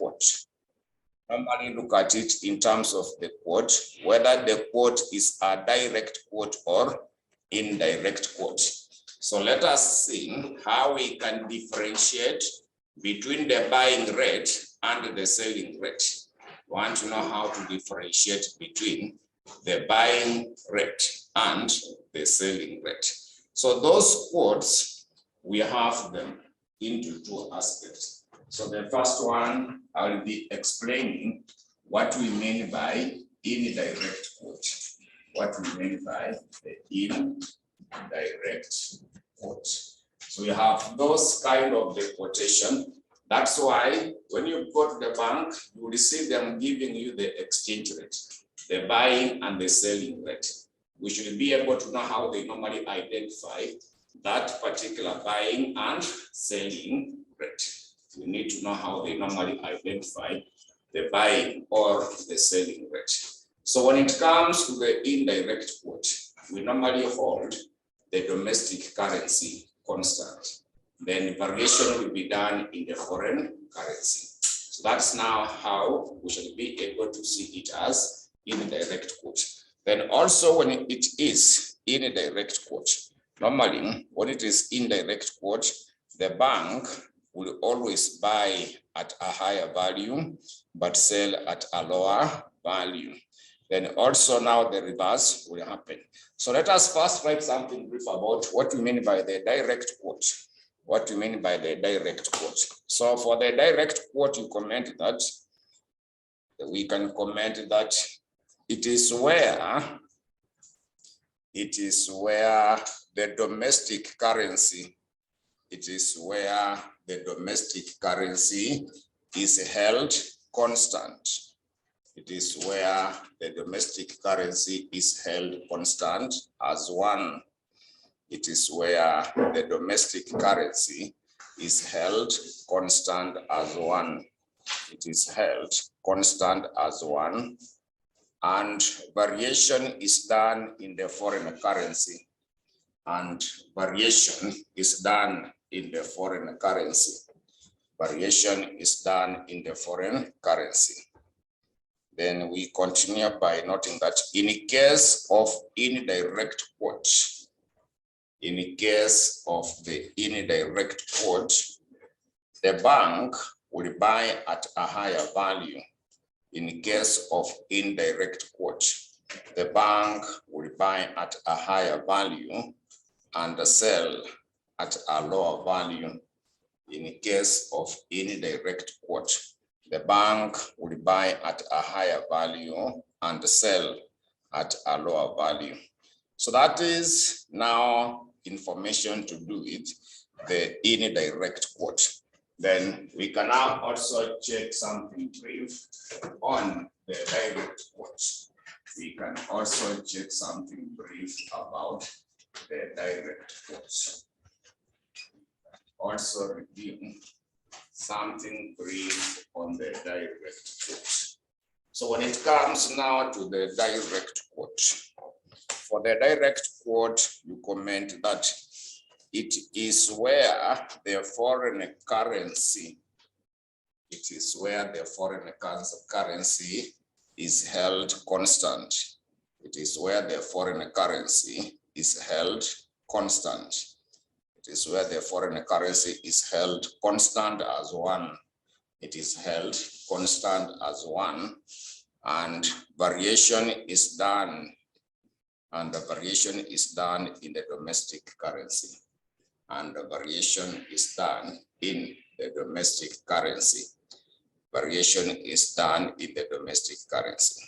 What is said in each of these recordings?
quote. Normally look at it in terms of the quote, whether the quote is a direct quote or indirect quote. So let us see how we can differentiate between the buying rate and the selling rate. We want to know how to differentiate between the buying rate and the selling rate. So those quotes, we have them into two aspects. So the first one, I will be explaining what we mean by indirect quote. What we mean by the indirect quote. So you have those kind of the quotation. That's why when you go to the bank, you will see them giving you the exchange rate, the buying and the selling rate. We should be able to know how they normally identify that particular buying and selling rate. We need to know how they normally identify the buying or the selling rate. So when it comes to the indirect quote, we normally hold the domestic currency constant. Then variation will be done in the foreign currency. So that's now how we should be able to see it as indirect quote. Then also when it is indirect quote, normally when it is indirect quote, the bank will always buy at a higher value, but sell at a lower value. Then also now the reverse will happen. So let us first write something brief about what we mean by the direct quote. What we mean by the direct quote. So for the direct quote, you comment that, we can comment that it is where the domestic currency, is held constant. It is where the domestic currency is held constant as one. It is where the domestic currency is held constant as one. It is held constant as one. And variation is done in the foreign currency. And variation is done in the foreign currency. Variation is done in the foreign currency. Then we continue by noting that in case of indirect quote, in case of the indirect quote, the bank will buy at a higher value. In case of indirect quote, the bank will buy at a higher value and sell at a lower value. In case of indirect quote, the bank will buy at a higher value and sell at a lower value. So that is now information to do with the indirect quote. Then we can now also check something brief on the direct quote. We can also check something brief about the direct quote. Also review something brief on the direct quote. So when it comes now to the direct quote, for the direct quote, you comment that it is where the foreign currency, is held constant. It is where the foreign currency is held constant. It is where the foreign currency is held constant as one. It is held constant as one, and variation is done. And the variation is done in the domestic currency. And the variation is done in the domestic currency. Variation is done in the domestic currency.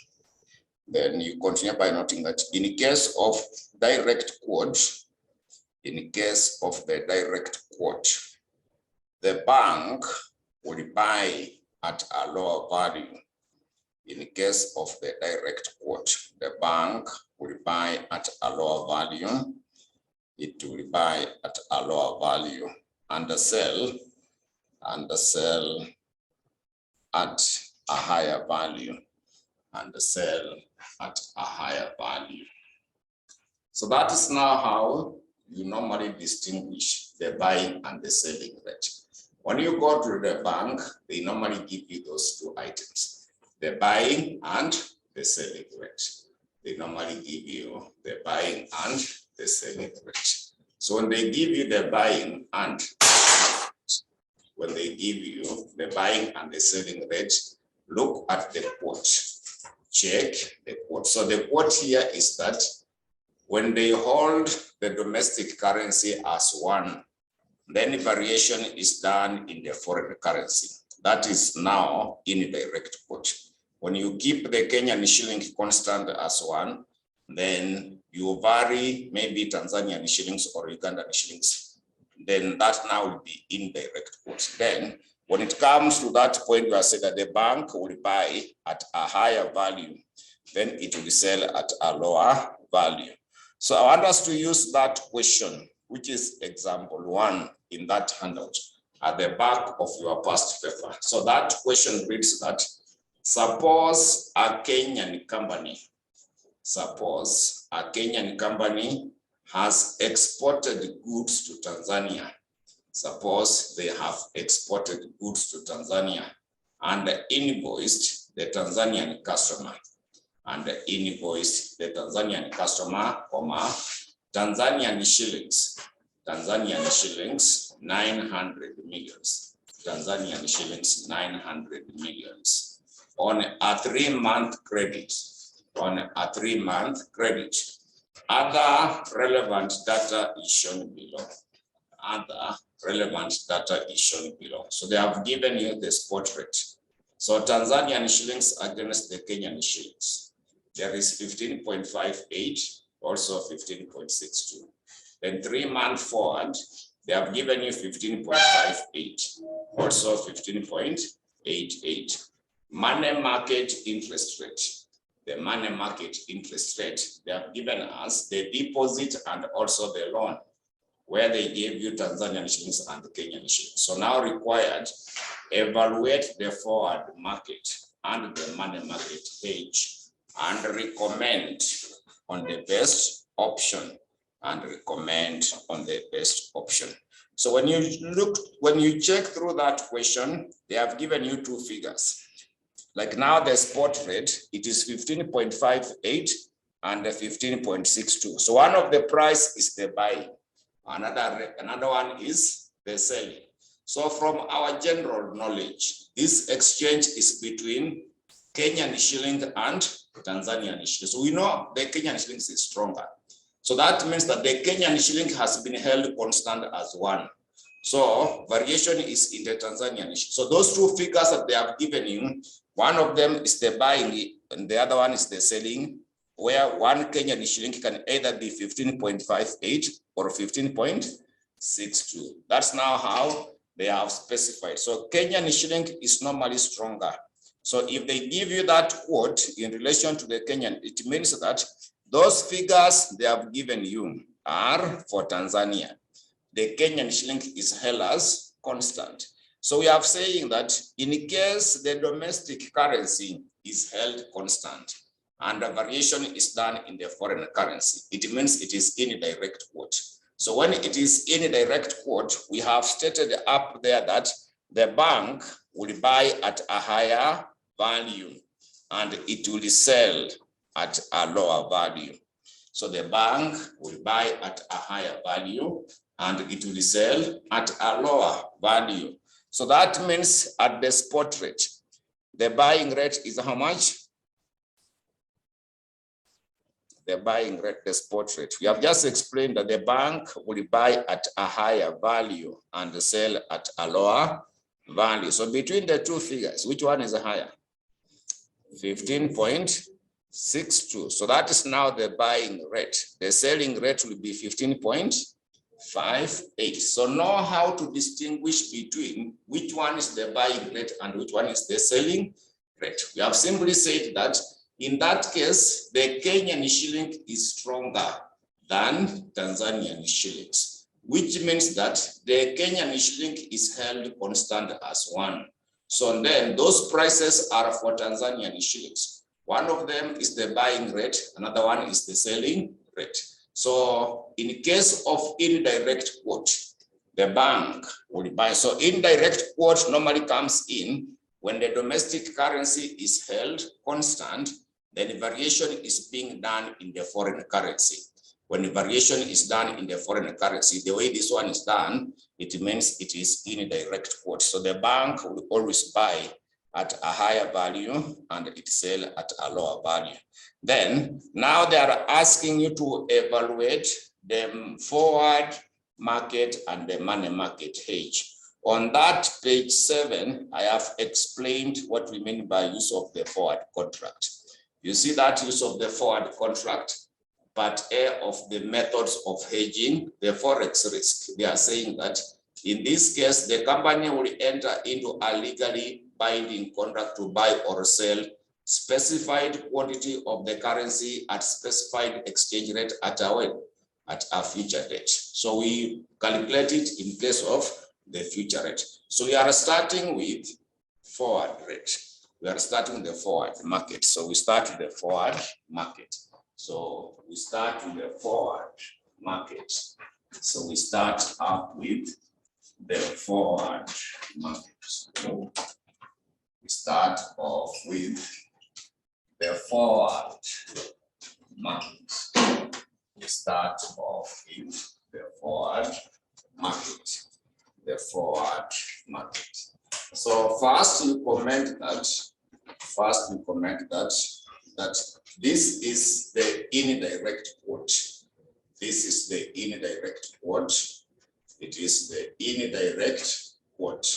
Then you continue by noting that in case of direct quote, in case of the direct quote, the bank will buy at a lower value. In case of the direct quote, the bank will buy at a lower value. It will buy at a lower value and sell at a higher value and sell at a higher value. So that is now how you normally distinguish the buying and the selling rate. When you go to the bank, they normally give you those two items, the buying and the selling rate. They normally give you the buying and the selling rate. So when they give you the buying and the selling rate, look at the quote. Check the quote. So the quote here is that when they hold the domestic currency as one, then variation is done in the foreign currency. That is now indirect quote. When you keep the Kenyan shilling constant as one, then you vary maybe Tanzanian shillings or Ugandan shillings. Then that now will be indirect quote. Then when it comes to that point where I say that the bank will buy at a higher value, then it will sell at a lower value. So I want us to use that question, which is example 1 in that handout at the back of your past paper. So that question reads that, suppose a Kenyan company has exported goods to Tanzania. Suppose they have exported goods to Tanzania and invoiced the Tanzanian customer. And invoiced the Tanzanian customer, Tanzanian shillings 900 millions. Tanzanian shillings 900 millions on a 3-month credit. Other relevant data is shown below. So they have given you the spot rate. So Tanzanian shillings against the Kenyan shillings. There is 15.58, also 15.62. Then 3-month forward, they have given you 15.58, also 15.88. Money market interest rate. The money market interest rate, they have given us the deposit and also the loan, where they gave you Tanzanian shillings and the Kenyan shillings. So now required, evaluate the forward market and the money market hedge and recommend on the best option So when you check through that question, they have given you 2 figures. Like now the spot rate, it is 15.58 and 15.62. So one of the price is the buying, another one is the selling. So from our general knowledge, this exchange is between Kenyan shilling and Tanzanian shilling. So we know the Kenyan shilling is stronger. So that means that the Kenyan shilling has been held constant as 1. So variation is in the Tanzanian shilling. So those 2 figures that they have given you, one of them is the buying and the other one is the selling, where 1 Kenyan shilling can either be 15.58 or 15.62. That's now how they have specified. So Kenyan shilling is normally stronger. So if they give you that quote in relation to the Kenyan, it means that those figures they have given you are for Tanzania. The Kenyan shilling is held as constant. So we are saying that in case the domestic currency is held constant and the variation is done in the foreign currency, it means it is indirect quote. So when it is indirect quote, we have stated up there that the bank will buy at a higher value and it will sell at a lower value. So the bank will buy at a higher value and it will sell at a lower value. So that means at the spot rate, the buying rate is how much? The buying rate, the spot rate. We have just explained that the bank will buy at a higher value and sell at a lower value. So between the 2 figures, which one is higher? 15.62. So that is now the buying rate. The selling rate will be 15.58. So know how to distinguish between which one is the buying rate and which one is the selling rate. We have simply said that in that case, the Kenyan shilling is stronger than Tanzanian shillings, which means that the Kenyan shilling is held constant as 1. So then those prices are for Tanzanian shillings. One of them is the buying rate, another one is the selling rate. So in case of indirect quote, the bank will buy. So indirect quote normally comes in when the domestic currency is held constant, then the variation is being done in the foreign currency. When the variation is done in the foreign currency, the way this one is done, it means it is indirect quote. So the bank will always buy at a higher value and it sell at a lower value. Then now they are asking you to evaluate the forward market and the money market hedge. On that page 7, I have explained what we mean by use of the forward contract. You see that use of the forward contract, part A of the methods of hedging the forex risk. They are saying that in this case, the company will enter into a legally binding contract to buy or sell specified quantity of the currency at specified exchange rate at a future date. So we calculate it in place of the future rate. So we are starting with forward rate. We are starting the forward market. So we start with the forward market. So we start with the forward market. So we start up with the forward market. So we start off with the forward market. We start off with the forward market. The forward market. So first you comment that. That this is the indirect quote. This is the indirect quote. It is the indirect quote.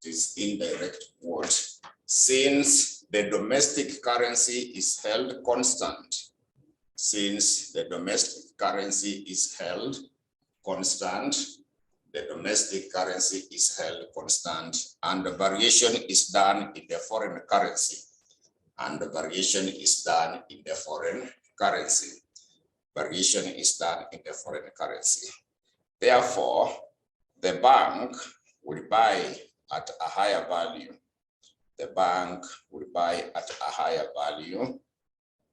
It is indirect quote. Since the domestic currency is held constant. Since the domestic currency is held constant, the domestic currency is held constant, and the variation is done in the foreign currency. And the variation is done in the foreign currency. Variation is done in the foreign currency. Therefore, the bank will buy at a higher value. The bank will buy at a higher value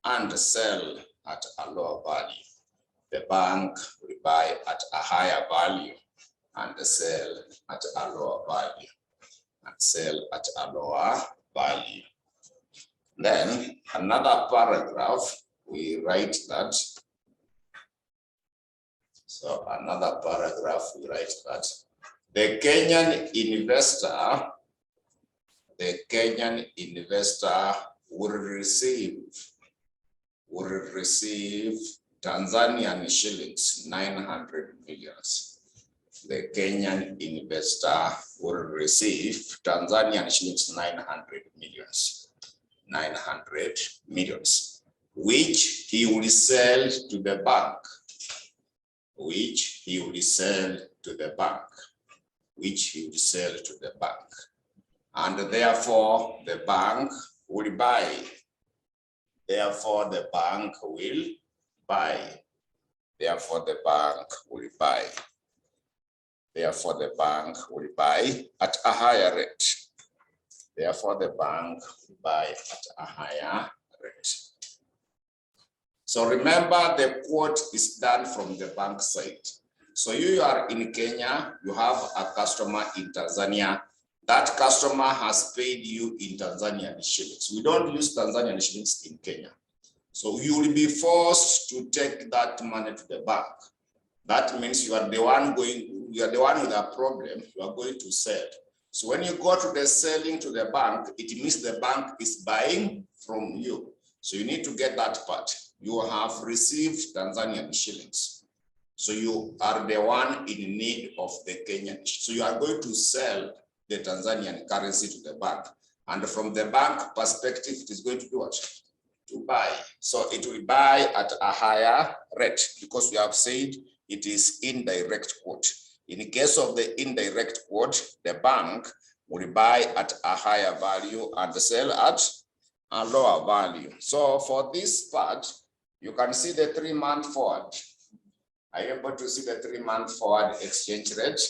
and sell at a lower value. The bank will buy at a higher value and sell at a lower value. And sell at a lower value. Then another paragraph, we write that. So another paragraph, we write that the Kenyan investor will receive Tanzanian shillings 900 millions. The Kenyan investor will receive Tanzanian shillings 900 millions. 900 millions, which he will sell to the bank. Which he will sell to the bank. Which he will sell to the bank. And therefore, the bank will buy. Therefore, the bank will buy. Therefore, the bank will buy. Therefore, the bank will buy at a higher rate. Therefore, the bank will buy at a higher rate. So remember, the quote is done from the bank side. So you are in Kenya, you have a customer in Tanzania. That customer has paid you in Tanzanian shillings. We don't use Tanzanian shillings in Kenya. So you will be forced to take that money to the bank. That means you are the one with a problem, you are going to sell. So when you go to the selling to the bank, it means the bank is buying from you. So you need to get that part. You have received Tanzanian shillings. So you are the one in need of the Kenyan. So you are going to sell the Tanzanian currency to the bank. And from the bank perspective, it is going to do what? To buy. So it will buy at a higher rate because we have said it is indirect quote. In the case of the indirect quote, the bank will buy at a higher value and sell at a lower value. So for this part, you can see the 3-month forward. Are you able to see the 3-month forward exchange rate?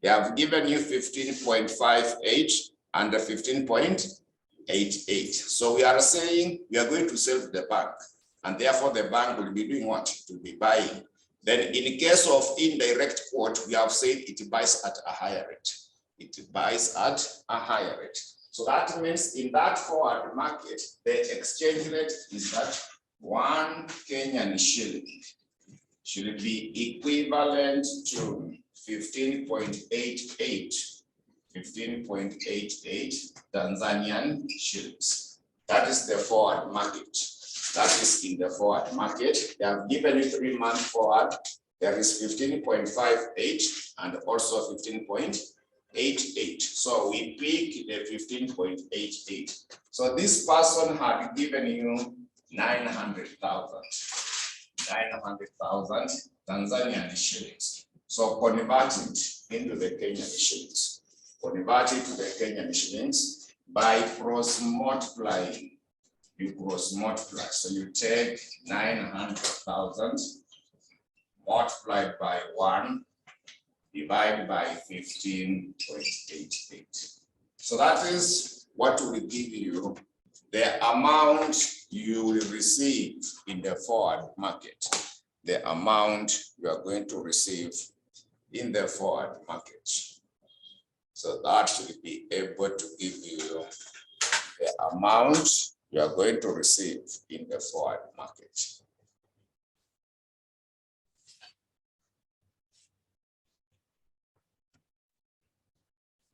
They have given you 15.58 and 15.88. So we are saying we are going to sell to the bank, and therefore the bank will be doing what? To be buying. Then in case of indirect quote, we have said it buys at a higher rate. It buys at a higher rate. So that means in that forward market, the exchange rate is that 1 Kenyan shilling should be equivalent to 15.88 Tanzanian shillings. That is the forward market. That is in the forward market. They have given you 3-month forward. There is 15.58 and also 15.88. So we pick the 15.88. So this person had given you 900,000 Tanzanian shillings. So convert it into the Kenyan shillings. Convert it to the Kenyan shillings by cross multiplying. You cross multiply. So you take 900,000 multiplied by 1 divided by 15.88. So that is what will give you the amount you will receive in the forward market. The amount you are going to receive in the forward market. So that should be able to give you the amount you are going to receive in the forward market.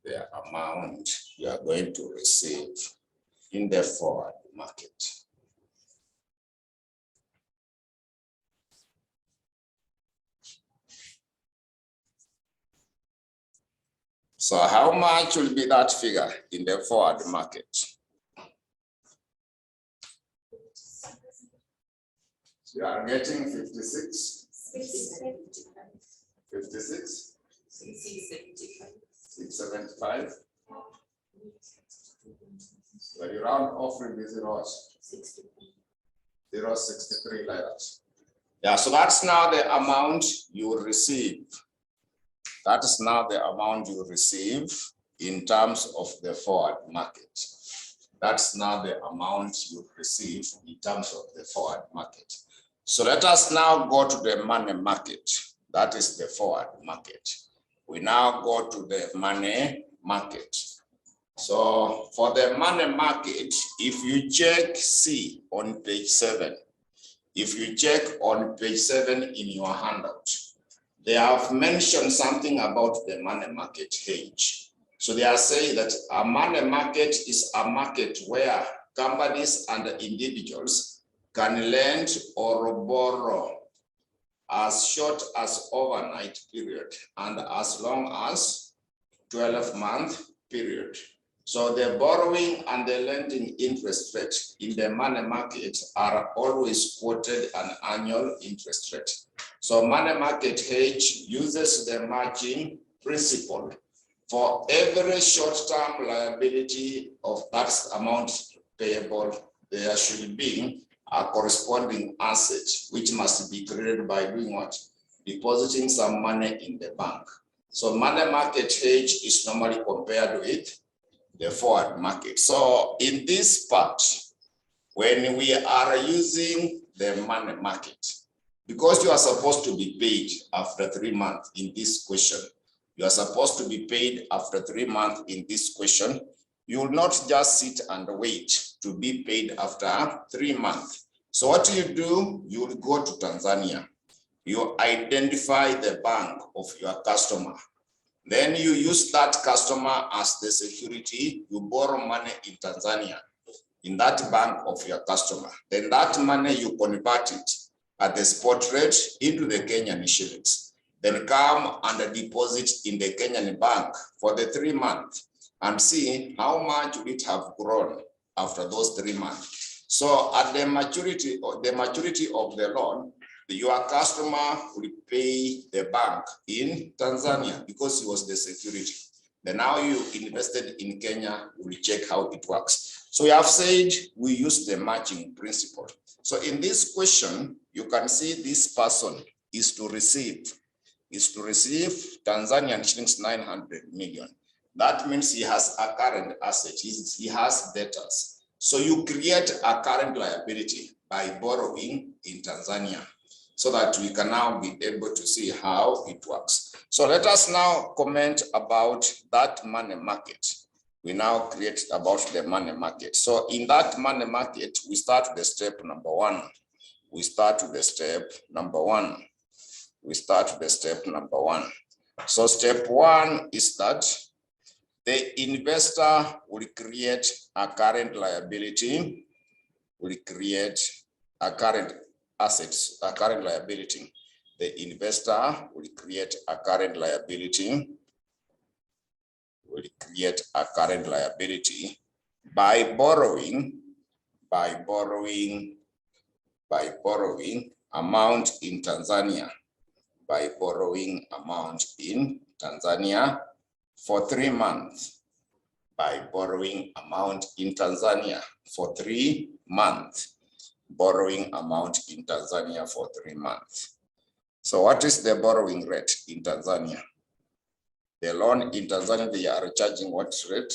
The amount you are going to receive in the forward market. So how much will be that figure in the forward market? You are getting 56. 56. 675. When you round off with the zeros, 0.63 liras. Yeah, so that's now the amount you will receive. That is now the amount you receive in terms of the forward market. That's now the amount you receive in terms of the forward market. So let us now go to the money market. That is the forward market. We now go to the money market. So for the money market, if you check C on page 7, if you check on page 7 in your handout, they have mentioned something about the money market hedge. So they are saying that a money market is a market where companies and individuals can lend or borrow as short as overnight period and as long as 12-month period. So the borrowing and the lending interest rate in the money market are always quoted an annual interest rate. So money market hedge uses the matching principle. For every short-term liability of X amount payable, there should be a corresponding asset, which must be created by doing what? Depositing some money in the bank. So money market hedge is normally compared with the forward market. So in this part, when we are using the money market, because you are supposed to be paid after 3 months in this question, you are supposed to be paid after 3 months in this question. You will not just sit and wait to be paid after 3 months. So what you do, you will go to Tanzania. You identify the bank of your customer. Then you use that customer as the security. You borrow money in Tanzania, in that bank of your customer. Then that money you convert it at the spot rate into the Kenyan shillings. Then come and deposit in the Kenyan bank for the 3 months and see how much will it have grown after those 3 months. So at the maturity of the loan, your customer will pay the bank in Tanzania because he was the security. Then now you invested in Kenya, we'll check how it works. So we have said we use the matching principle. So in this question, you can see this person is to receive Tanzanian shillings 900 million. That means he has a current asset, he has debtors. So you create a current liability by borrowing in Tanzania. so that we can now be able to see how it works. So let us now comment about that money market. We now create about the money market. So in that money market, we start with the step number one. We start with the step number one. We start with the step number one. So step one is that the investor will create a current liability, will create a current assets, a current liability. The investor will create a current liability, will create a current liability by borrowing amount in Tanzania, by borrowing amount in Tanzania for 3 months, by borrowing amount in Tanzania for 3 months, borrowing amount in Tanzania for 3 months. So what is the borrowing rate in Tanzania? The loan in Tanzania, they are charging what rate?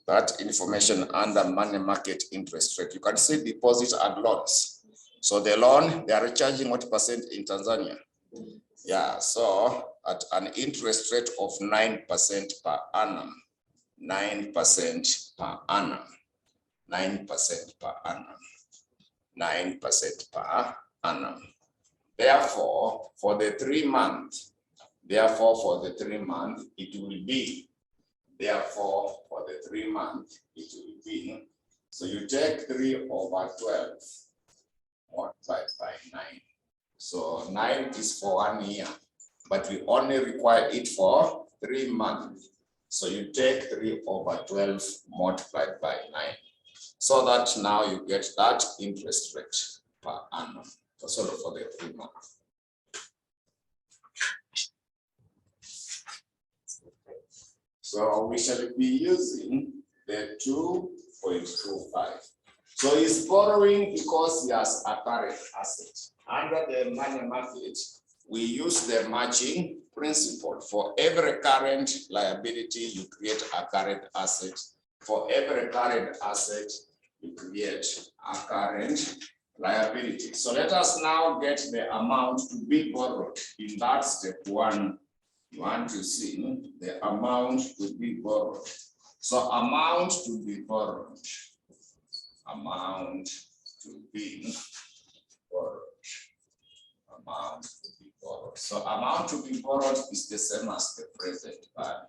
That information under money market interest rate. You can see deposit and loans. So the loan, they are charging what percent in Tanzania? Yeah, so at an interest rate of 9% per annum, 9% per annum, 9% per annum, 9% per annum. Therefore, for the 3 months, therefore, for the 3 months, it will be, therefore, for the 3 months, it will be, so you take 3 over 12 multiplied by 9. So 9 is for 1 year, but we only require it for 3 months. So you take 3 over 12 multiplied by 9. So that now you get that interest rate per annum, so for the 3 months. So we shall be using the 2.25. So he's borrowing because he has a current asset. Under the money market, we use the matching principle. For every current liability, you create a current asset. For every current asset, you create a current liability. So let us now get the amount to be borrowed. In that step one, you want to see the amount to be borrowed. So amount to be borrowed. Amount to be borrowed. Amount to be borrowed. So amount to be borrowed is the same as the present value.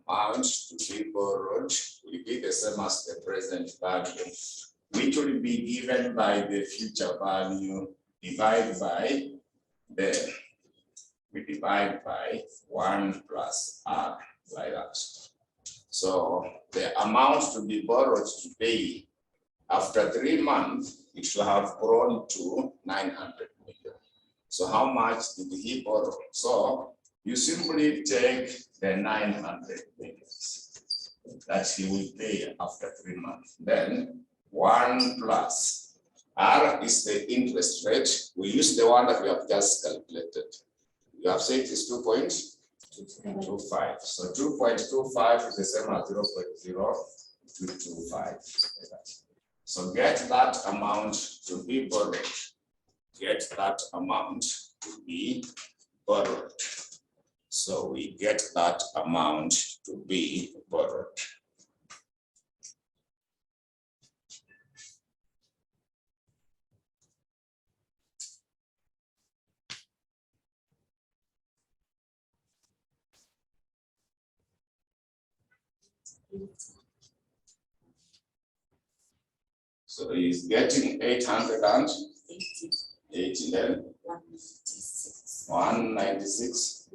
Amount to be borrowed will be the same as the present value, which will be given by the future value divided by the, we divide by 1 plus R, like that. So the amount to be borrowed today, after 3 months, it should have grown to 900 million. So how much did he borrow? So you simply take the 900 million that he will pay after 3 months. Then 1 plus R is the interest rate. We use the one that we have just calculated. You have said it's 2.25. So 2.25 is the same as 0.0225. So get that amount to be borrowed. Get that amount to be borrowed. So we get that amount to be borrowed. So he's getting 880, then 196,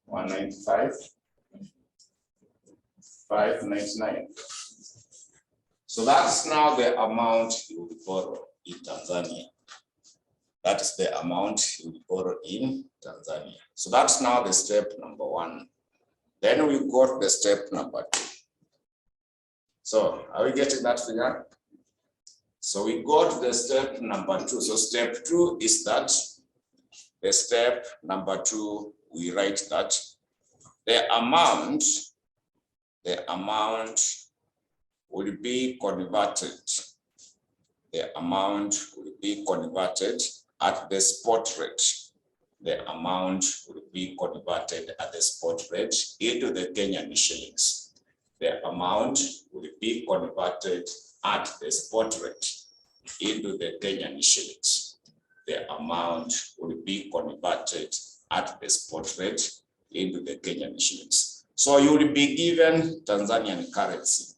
195, 599. So that's now the amount you will borrow in Tanzania. That is the amount you will borrow in Tanzania. So that's now the step number one. Then we got the step number two. So are we getting that figure? So we got the step number two. So step two is that the step number two, we write that the amount will be converted the amount will be converted at the spot rate. The amount will be converted at the spot rate into the Kenyan shillings. The amount will be converted at the spot rate into the Kenyan shillings. The amount will be converted at the spot rate into the Kenyan shillings. So you will be given Tanzanian currency.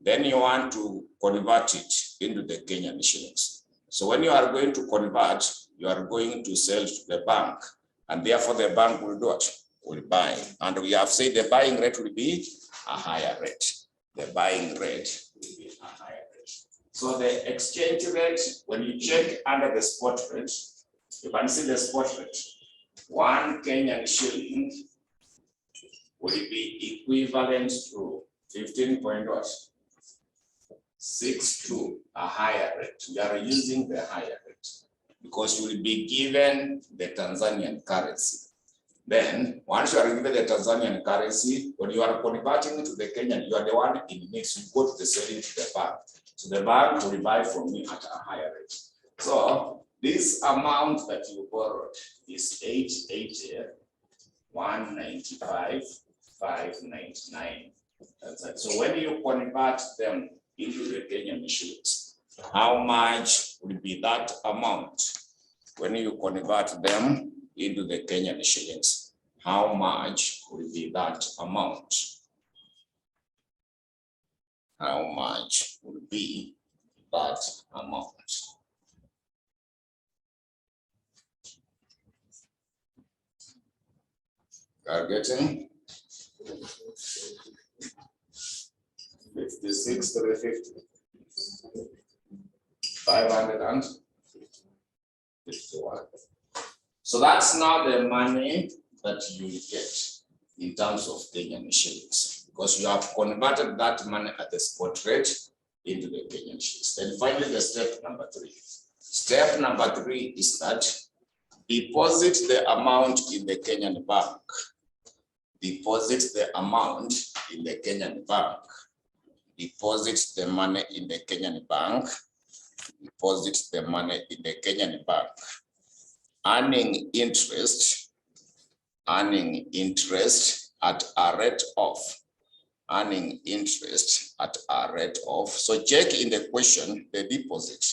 Then you want to convert it into the Kenyan shillings. So when you are going to convert, you are going to sell to the bank, and therefore the bank will do what? Will buy. And we have said the buying rate will be a higher rate. The buying rate will be a higher rate. So the exchange rate, when you check under the spot rate, you can see the spot rate. 1 Kenyan shilling will be equivalent to 15.62, a higher rate. We are using the higher rate because you will be given the Tanzanian currency. Then, once you are given the Tanzanian currency, when you are converting it to the Kenyan, you are the one in mix. You go to the selling to the bank. So the bank will buy from me at a higher rate. So this amount that you borrowed is 880,195,599. So when you convert them into the Kenyan shillings, how much will be that amount? When you convert them into the Kenyan shillings, how much will be that amount? How much will be that amount? You are getting 56,350, 551. So that's now the money that you get in terms of Kenyan shillings, because you have converted that money at the spot rate into the Kenyan shillings. Then finally, the step number 3. Step number 3 is that deposit the amount in the Kenyan bank. Deposit the amount in the Kenyan bank. Deposit the money in the Kenyan bank. Deposit the money in the Kenyan bank. Earning interest at a rate of. Earning interest at a rate of. So check in the question, the deposit.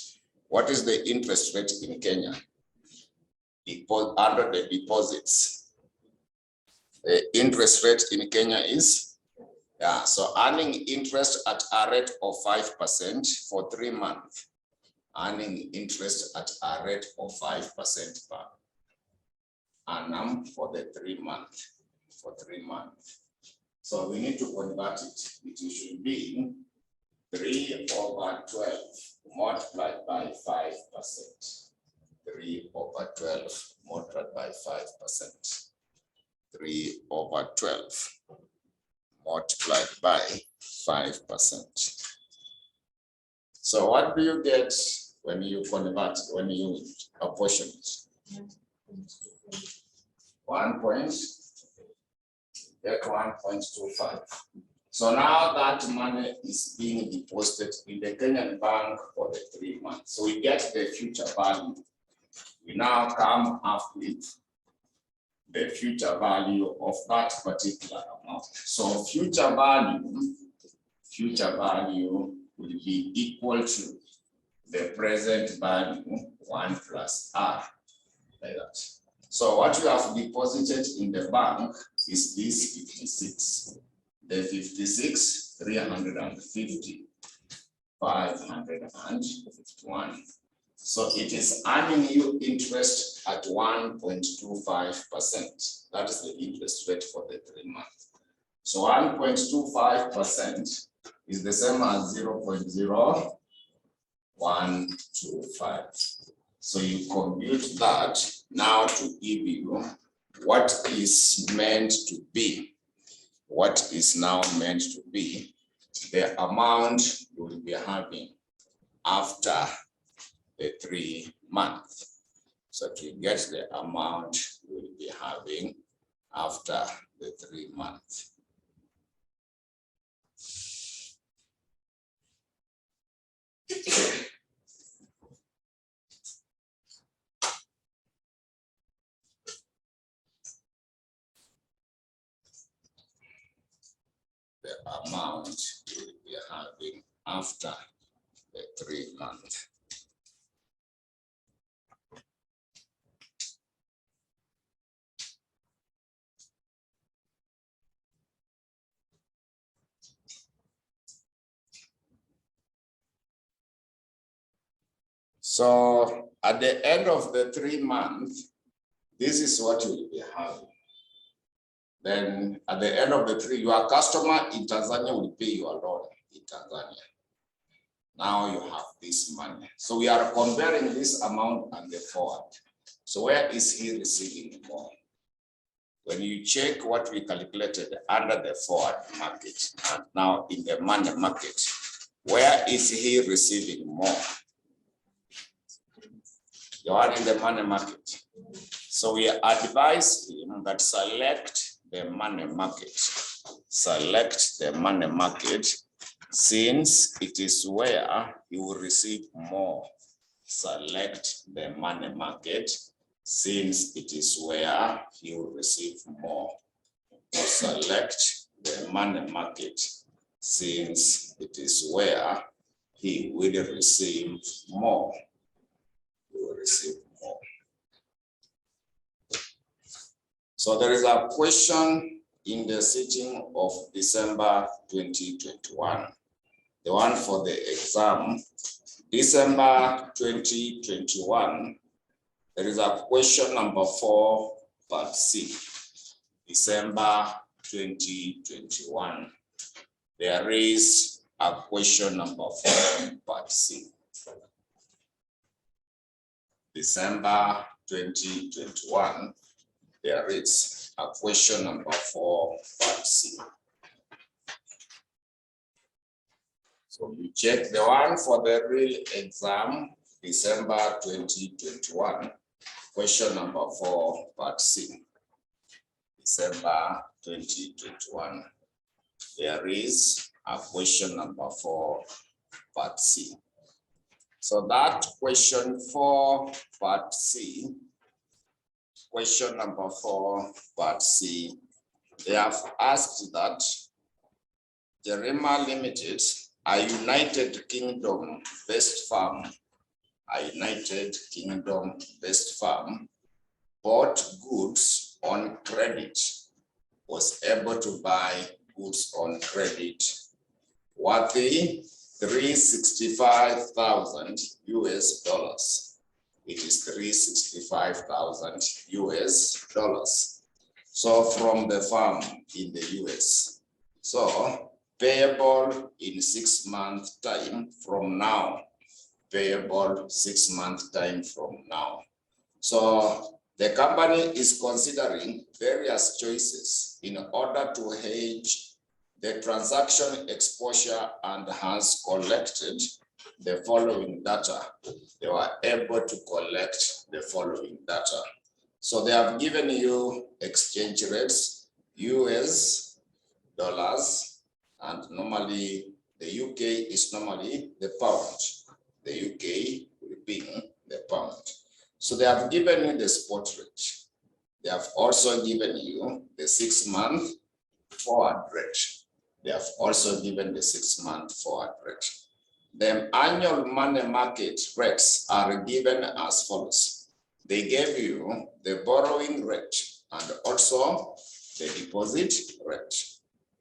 What is the interest rate in Kenya? Under the deposits. The interest rate in Kenya is, so earning interest at a rate of 5% for 3 months. Earning interest at a rate of 5% per annum for the 3 months. For 3 months. So we need to convert it. It should be 3/12 multiplied by 5%. 3/12 multiplied by 5%. 3/12 multiplied by 5%. So what do you get when you convert, when you apportion it? 1.25. So now that money is being deposited in the Kenyan bank for the 3 months. So we get the future value. We now come up with the future value of that particular amount. So future value will be equal to the present value 1 plus R, like that. So what you have deposited in the bank is this 56. The 56, 350, 551. So it is earning you interest at 1.25%. That is the interest rate for the 3 months. So 1.25% is the same as 0.0125. So you compute that now to give you what is meant to be. What is now meant to be the amount you will be having after the 3 months. So to get the amount you will be having after the 3 months. the amount you will be having after the 3 months. So at the end of the 3 months, this is what you will be having. Then at the end of the 3, your customer in Tanzania will pay your loan in Tanzania. Now you have this money. So we are comparing this amount and the forward. So where is he receiving more? When you check what we calculated under the forward market and now in the money market, where is he receiving more? You are in the money market. So we advise him that select the money market. Select the money market since it is where you will receive more. Select the money market since it is where you will receive more. So select the money market since it is where he will receive more. You will receive more. So there is a question in the sitting of December 2021. The one for the exam, December 2021. There is a question number 4, part C. December 2021. There is a question number 4, part C. December 2021. There is a question number 4, part C. So we check the one for the real exam, December 2021, question number 4, part C. December 2021. There is a question number 4, part C. So that question 4, part C, question number 4, part C, they have asked that Jerema Limited, a United Kingdom based firm, bought goods on credit, was able to buy goods on credit worth $365,000 US. It is $365,000 US. So from the firm in the US. So payable in 6 months time from now. Payable 6 months time from now. So the company is considering various choices in order to hedge the transaction exposure and has collected the following data. They were able to collect the following data. So they have given you exchange rates, US dollars, and normally the UK is normally the pound. The UK will be the pound. So they have given you the spot rate. They have also given you the 6 month forward rate. They have also given the 6 month forward rate. The annual money market rates are given as follows. They gave you the borrowing rate and also the deposit rate,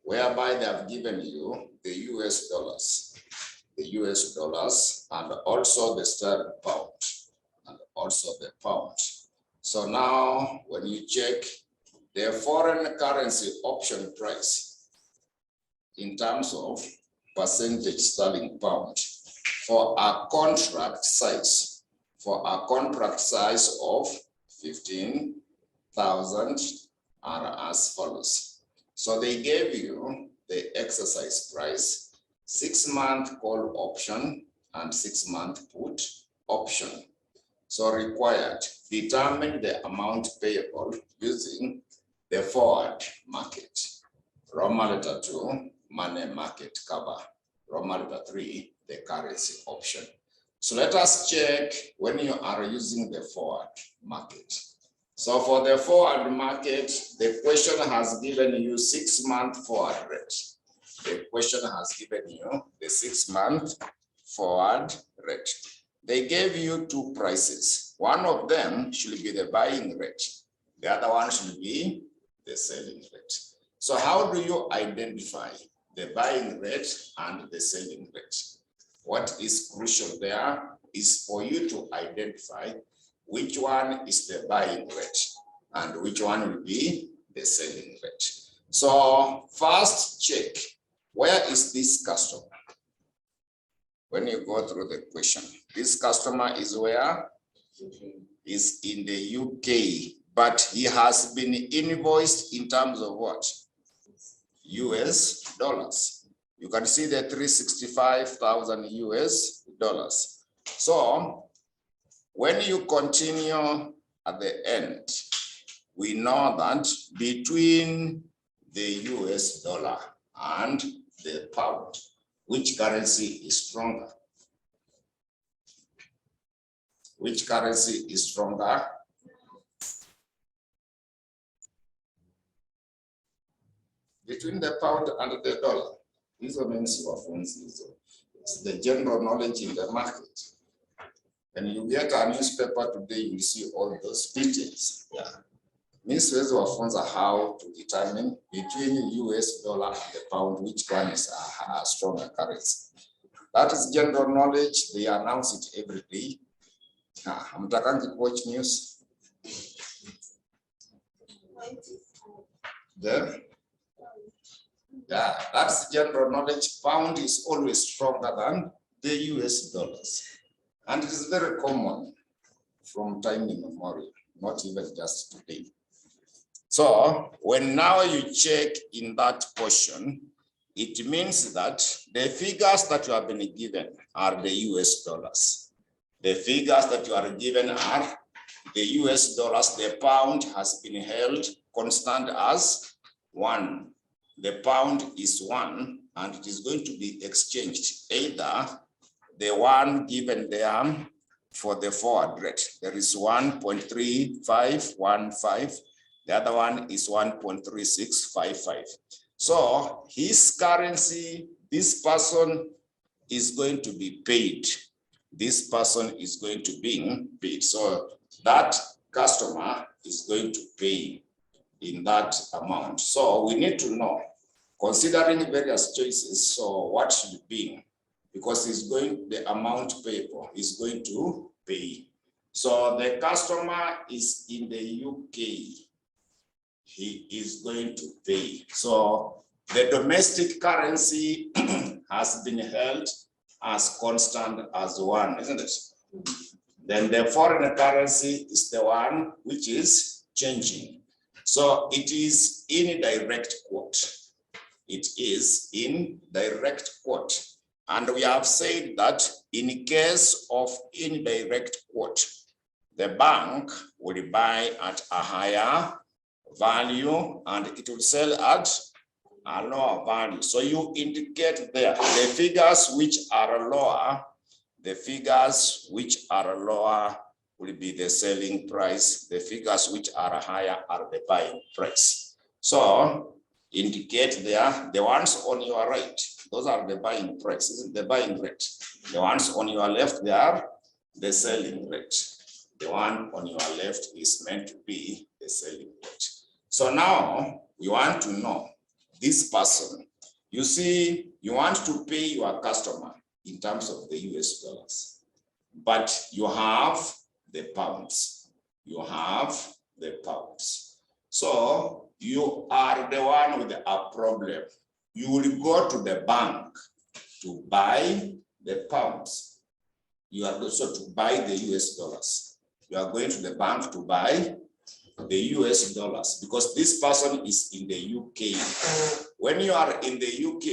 whereby they have given you the US dollars, and also the sterling pound, and also the pound. So now when you check the foreign currency option price in terms of percentage sterling pound for a contract size, of 15,000 are as follows. So they gave you the exercise price, 6 month call option and 6 month put option. So required, determine the amount payable using the forward market. Roman letter 2, money market cover. Roman letter 3, the currency option. So let us check when you are using the forward market. So for the forward market, the question has given you 6 month forward rate. the question has given you the 6-month forward rate. They gave you two prices. One of them should be the buying rate. The other one should be the selling rate. So how do you identify the buying rate and the selling rate? What is crucial there is for you to identify which one is the buying rate and which one will be the selling rate. So first check, where is this customer? When you go through the question, this customer is where? Is in the UK, but he has been invoiced in terms of what? US dollars. You can see the 365,000 US dollars. So when you continue at the end, we know that between the US dollar and the pound, which currency is stronger? Which currency is stronger? Between the pound and the dollar. These are means it's the general knowledge in the market. And you get a newspaper today, you see all those details. Yeah. Means how to determine between US dollar and the pound, which one is a stronger currency. That is general knowledge. They announce it every day. I'm talking to watch news. There. Yeah, that's general knowledge. Pound is always stronger than the US dollars. And it is very common from time immemorial, not even just today. So when now you check in that portion, it means that the figures that you have been given are the US dollars. The figures that you are given are the US dollars. The pound has been held constant as 1. The pound is 1, and it is going to be exchanged either the one given there for the forward rate. There is 1.3515. The other one is 1.3655. So his currency, this person is going to be paid. This person is going to be paid. So that customer is going to pay in that amount. So we need to know, considering various choices, so what should be, because the amount payable is going to pay. So the customer is in the UK. He is going to pay. So the domestic currency has been held as constant as 1, isn't it? Then the foreign currency is the one which is changing. So it is indirect quote. It is indirect quote. And we have said that in case of indirect quote, the bank will buy at a higher value and it will sell at a lower value. So you indicate there the figures which are lower, will be the selling price. The figures which are higher are the buying price. So indicate there the ones on your right, those are the buying prices, the buying rate. The ones on your left, they are the selling rate. The one on your left is meant to be the selling rate. So now we want to know this person. You see, you want to pay your customer in terms of the US dollars, but you have the pounds. You have the pounds. So you are the one with a problem. You will go to the bank to buy the pounds. You are also to buy the US dollars. You are going to the bank to buy the US dollars because this person is in the UK. When you are in the UK,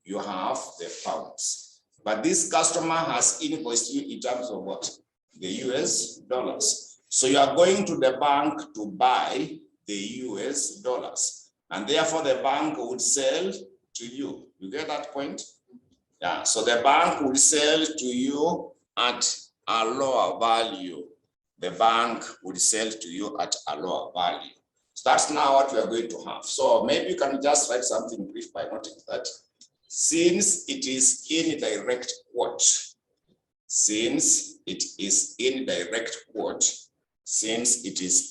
you have the pounds. But this customer has invoiced you in terms of what? The US dollars. So you are going to the bank to buy the US dollars. And therefore the bank would sell to you. You get that point? Yeah, so the bank will sell to you at a lower value. The bank will sell to you at a lower value. So that's now what we are going to have. So maybe you can just write something brief by noting that since it is indirect quote, since it is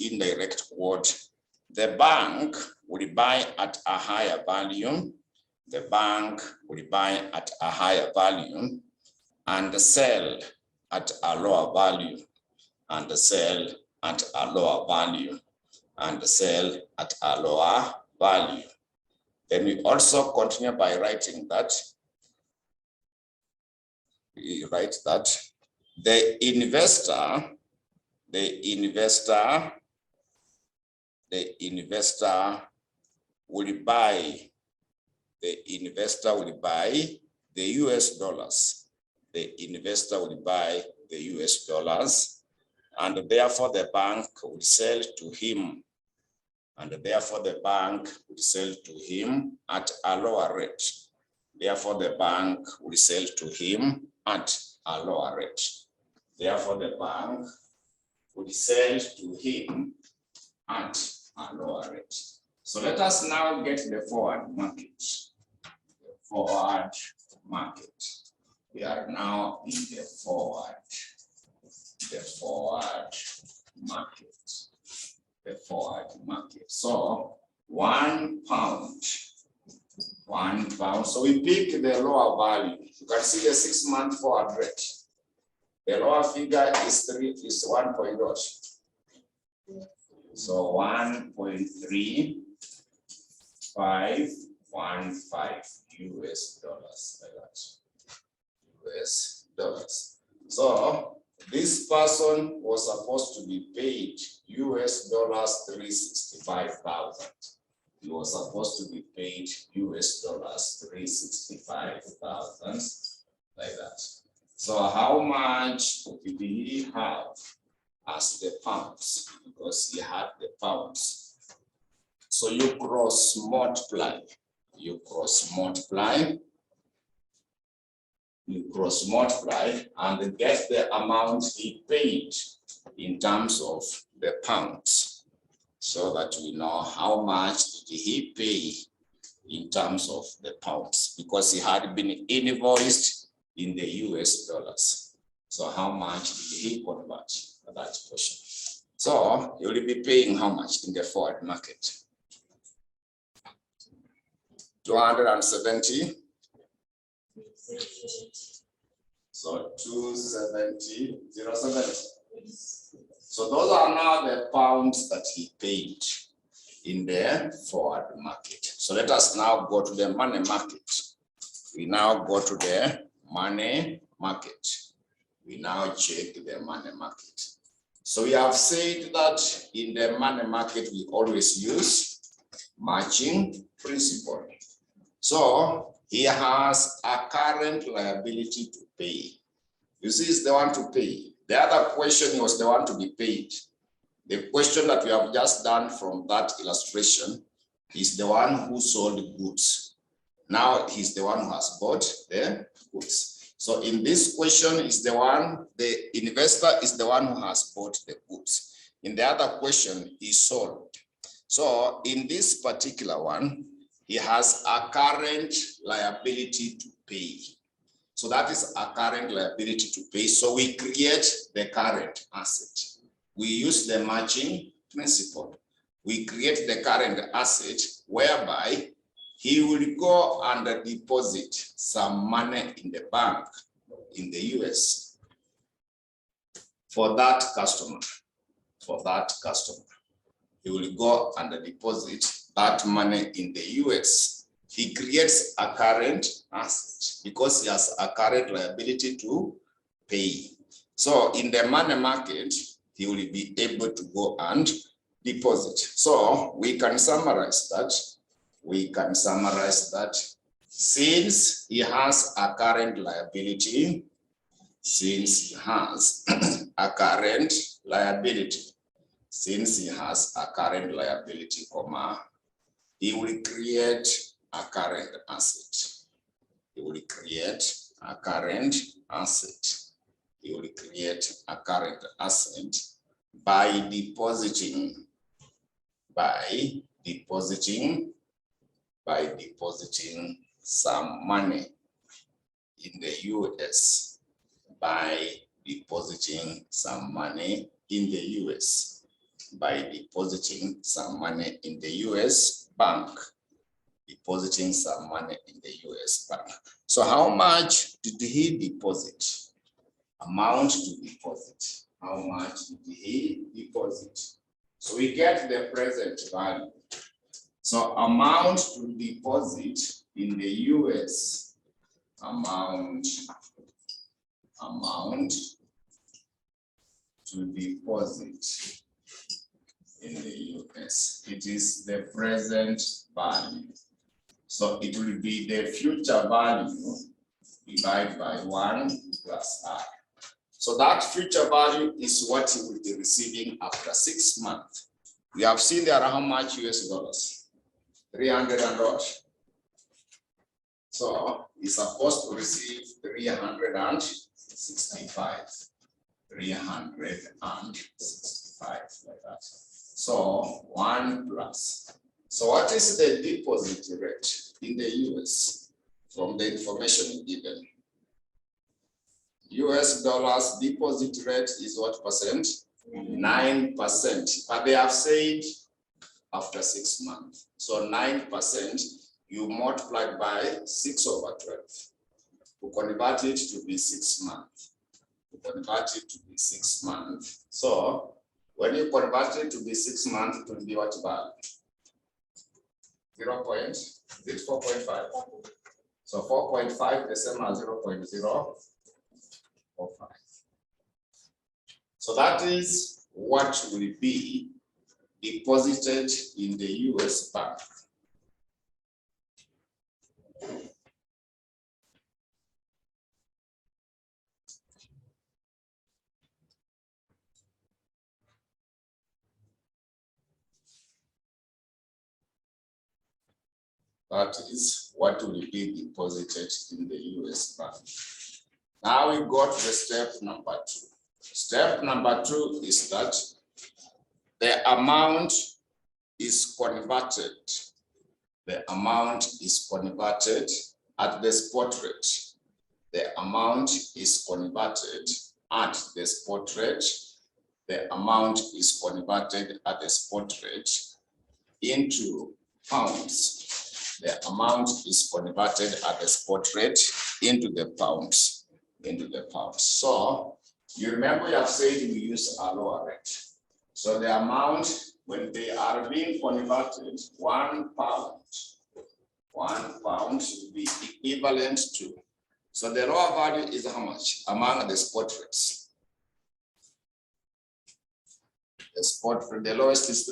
indirect quote, the bank will buy at a higher value. The bank will buy at a higher value and sell at a lower value, and sell at a lower value, and sell at a lower value. Then we also continue by writing that. We write that the investor will buy the US dollars. The investor will buy the US dollars, and therefore the bank will sell to him. And therefore the bank will sell to him at a lower rate. Therefore the bank will sell to him at a lower rate. Therefore the bank will sell to him at a lower rate. So let us now get the forward market. The forward market. We are now in the forward market. The forward market. So 1 pound. 1 pound. So we pick the lower value. You can see the 6-month forward rate. The lower figure is 1.0. So 1.3515 US dollars, like that. US dollars. So this person was supposed to be paid US dollars 365,000. He was supposed to be paid US dollars 365,000, like that. So how much did he have as the pounds? Because he had the pounds. So you cross multiply. You cross multiply and get the amount he paid in terms of the pounds, so that we know how much did he pay in terms of the pounds, because he had been invoiced in the US dollars. So how much did he convert that portion? So he will be paying how much in the forward market? 270. So 270, 070. So those are now the pounds that he paid in the forward market. So let us now go to the money market. We now go to the money market. We now check the money market. So we have said that in the money market, we always use matching principle. So he has a current liability to pay. You see, it's the one to pay. The other question was the one to be paid. The question that we have just done from that illustration is the one who sold goods. Now he's the one who has bought the goods. So in this question is the investor is the one who has bought the goods. In the other question, he sold. So in this particular one, he has a current liability to pay. So that is a current liability to pay. So we create the current asset. We use the matching principle. We create the current asset whereby he will go and deposit some money in the bank in the US for that customer. For that customer, he will go and deposit that money in the US. He creates a current asset because he has a current liability to pay. So in the money market, he will be able to go and deposit. So we can summarize that. We can summarize that since he has a current liability, since he has a current liability, since he has a current liability, comma, he will create a current asset. He will create a current asset. He will create a current asset by depositing some money in the US by depositing some money in the US, by depositing some money in the US bank, depositing some money in the US bank. So how much did he deposit? Amount to deposit. How much did he deposit? So we get the present value. So amount to deposit in the US, amount to deposit in the US. It is the present value. So it will be the future value divided by 1 plus R. So that future value is what you will be receiving after 6 months. We have seen there how much US dollars? 300 and what? So he's supposed to receive 365. 365 like that. So 1 plus. So what is the deposit rate in the US from the information given? US dollars deposit rate is what percent? 9%. But they have said after 6 months. So 9%, you multiply by 6/12 to convert it to be 6 months. To convert it to be 6 months. So when you convert it to be 6 months, it will be what value? 4.5. So 4.5 the same as 0.045. So that is what will be deposited in the US bank. That is what will be deposited in the US bank. Now we got the step number 2. Step number 2 is that the amount is converted. The amount is converted at the spot rate. The amount is converted at the spot rate. The amount is converted at the spot rate into pounds. The amount is converted at the spot rate into the pounds. So you remember you have said we use a lower rate. So the amount when they are being converted, 1 pound will be equivalent to. So the lower value is how much among the spot rates? The spot rate, the lowest is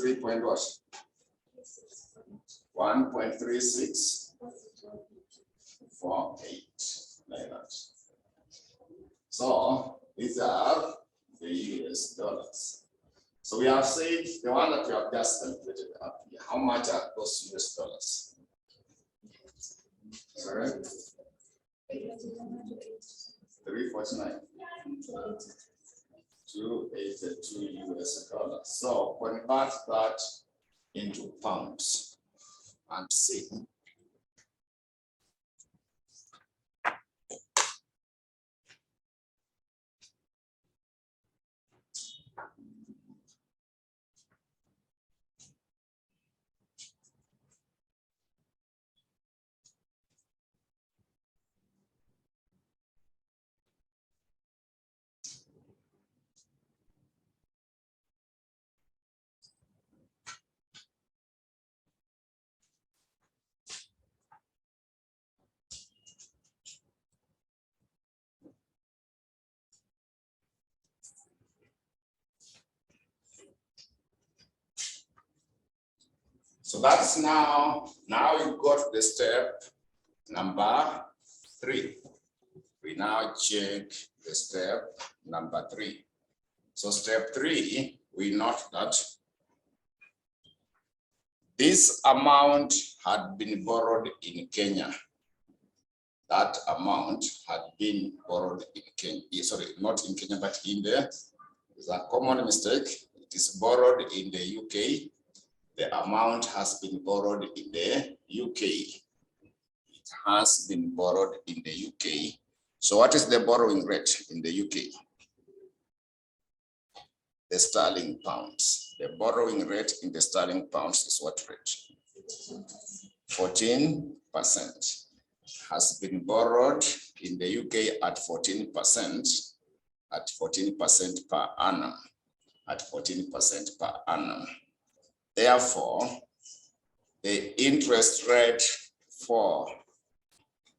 1.3648 like that. So these are the US dollars. So we have said the one that we have just calculated up here. How much are those US dollars? Sorry? 349. 282 US dollars. So convert that into pounds and see. So that's now you got the step number 3. We now check the step number 3. So step 3, we note that this amount had been borrowed in Kenya. That amount had been borrowed in Kenya. Sorry, not in Kenya, but in the, it's a common mistake. It is borrowed in the UK. The amount has been borrowed in the UK. It has been borrowed in the UK. So what is the borrowing rate in the UK? The sterling pounds. The borrowing rate in the sterling pounds is what rate? 14%. Has been borrowed in the UK at 14%, at 14% per annum, at 14% per annum. Therefore, the interest rate for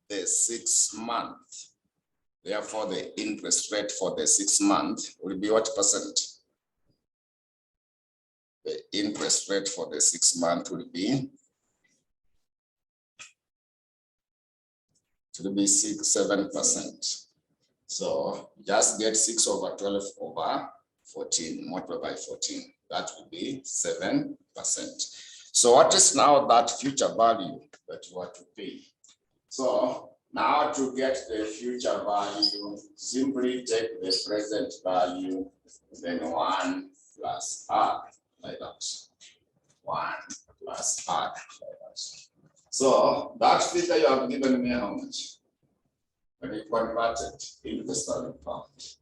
the 6 month, therefore the interest rate for the 6 month will be what percent? The interest rate for the 6 month will be 7%. So just get 6 over 12 over 14 multiplied by 14. That will be 7%. So what is now that future value that you want to pay? So now to get the future value, simply take the present value, then 1 plus R, like that. 1 plus R, like that. So that figure you have given me how much? When you convert it into the sterling pound,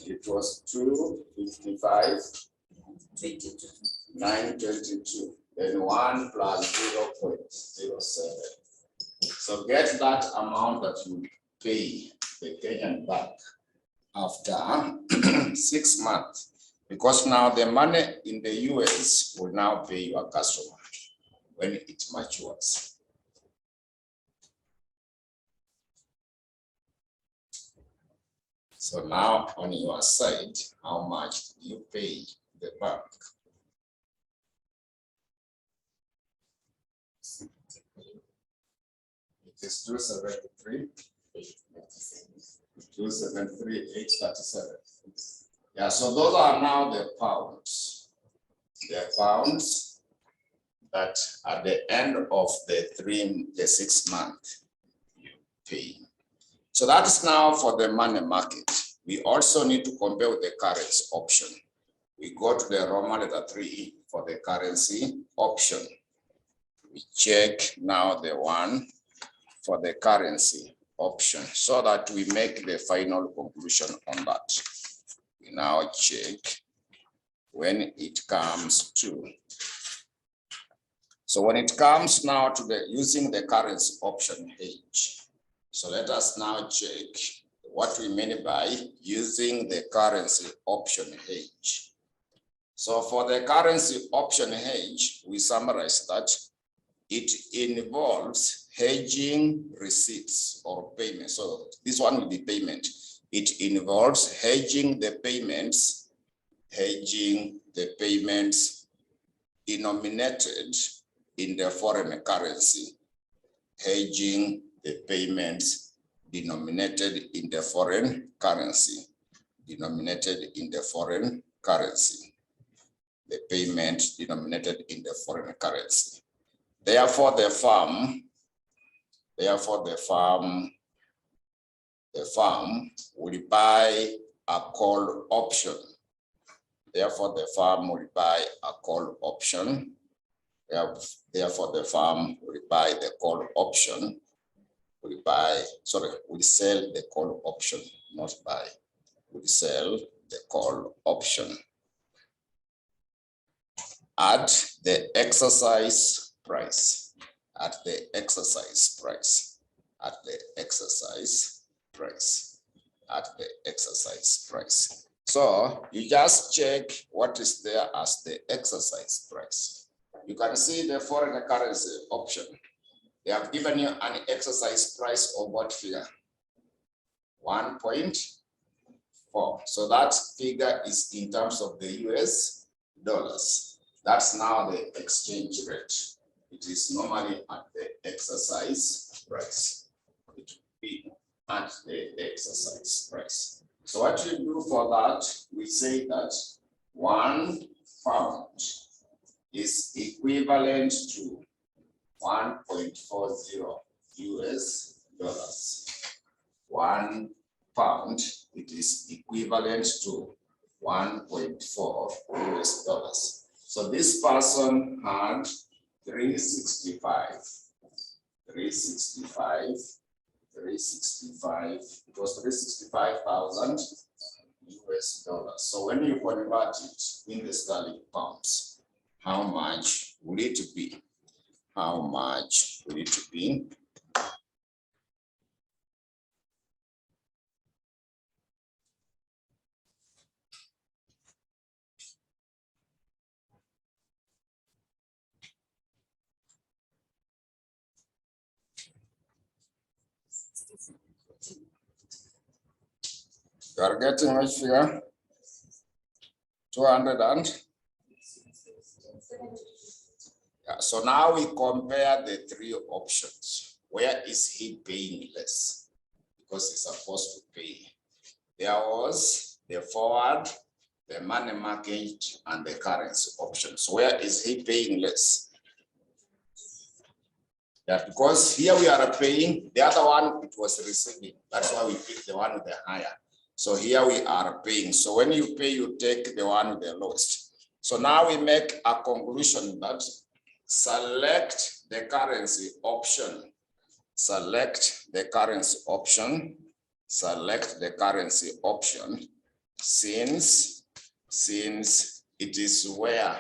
it was 255, 922, then 1 plus 0.07. So get that amount that you pay the Kenyan bank after 6 months, because now the money in the US will now pay your customer when it matures. So now on your side, how much do you pay the bank? It is 273, 837. Yeah, so those are now the pounds. The pounds that at the end of the 6 month you pay. So that is now for the money market. We also need to compare with the currency option. We go to the Roman letter 3 for the currency option. We check now the one for the currency option so that we make the final conclusion on that. We now check when it comes to. So when it comes now to the using the currency option hedge. So let us now check what we mean by using the currency option hedge. So for the currency option hedge, we summarize that it involves hedging receipts or payments. So this one will be payment. It involves hedging the payments denominated in the foreign currency, hedging the payments denominated in the foreign currency, the payment denominated in the foreign currency. Therefore, the firm will buy a call option. Therefore, the firm will buy a call option. Therefore, the firm will buy the call option. Will sell the call option, not buy. Will sell the call option at the exercise price. At the exercise price. So you just check what is there as the exercise price. You can see the foreign currency option. They have given you an exercise price of what figure? 1.4. So that figure is in terms of the US dollars. That's now the exchange rate. It is normally at the exercise price. It will be at the exercise price. So what you do for that, we say that 1 pound is equivalent to 1.40 US dollars. 1 pound, it is equivalent to 1.4 US dollars. So this person had 365 365, it was 365,000 US dollars. So when you convert it in the sterling pounds, how much will it be? How much will it be? You are getting which figure? 200 and? Yeah, so now we compare the three options. Where is he paying less? Because he's supposed to pay. There was the forward, the money market, and the currency options. Where is he paying less? Yeah, because here we are paying, the other one it was receiving. That's why we picked the one with the higher. So here we are paying. So when you pay, you take the one with the lowest. So now we make a conclusion that select the currency option. Select the currency option. Select the currency option since it is where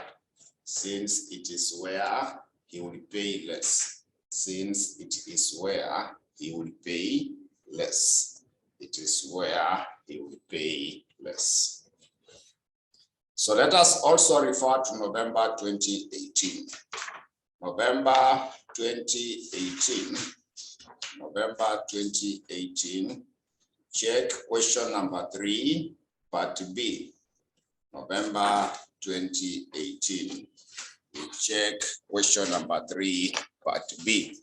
he will pay less. Since it is where he will pay less. It is where he will pay less. So let us also refer to November 2018. November 2018. November 2018. Check question number 3, part B. November 2018. We check question number 3, part B.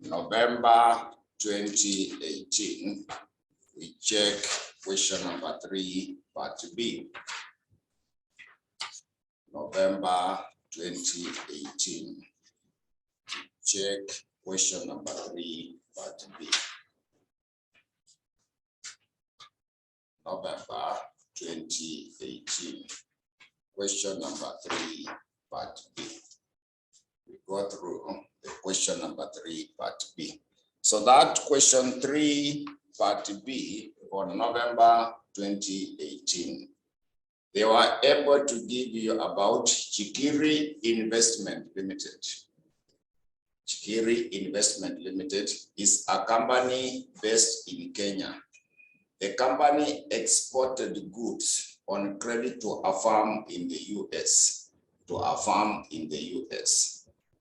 November 2018. We check question number 3, part B. November 2018. Check question number 3, part B. November 2018. Question number 3, part B. We go through the question number 3, part B. So that question 3, part B on November 2018. They were able to give you about Chikiri Investment Limited. Chikiri Investment Limited is a company based in Kenya. The company exported goods on credit to a firm in the US.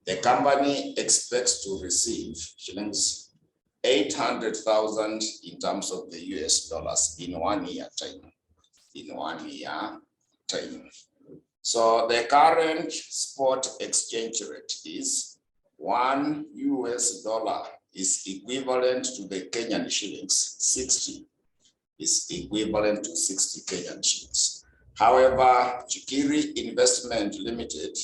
The company expects to receive shillings 800,000 in terms of the US dollars in 1 year time. So the current spot exchange rate is 1 US dollar is equivalent to the Kenyan shillings 60. Is equivalent to 60 Kenyan shillings. However, Chikiri Investment Limited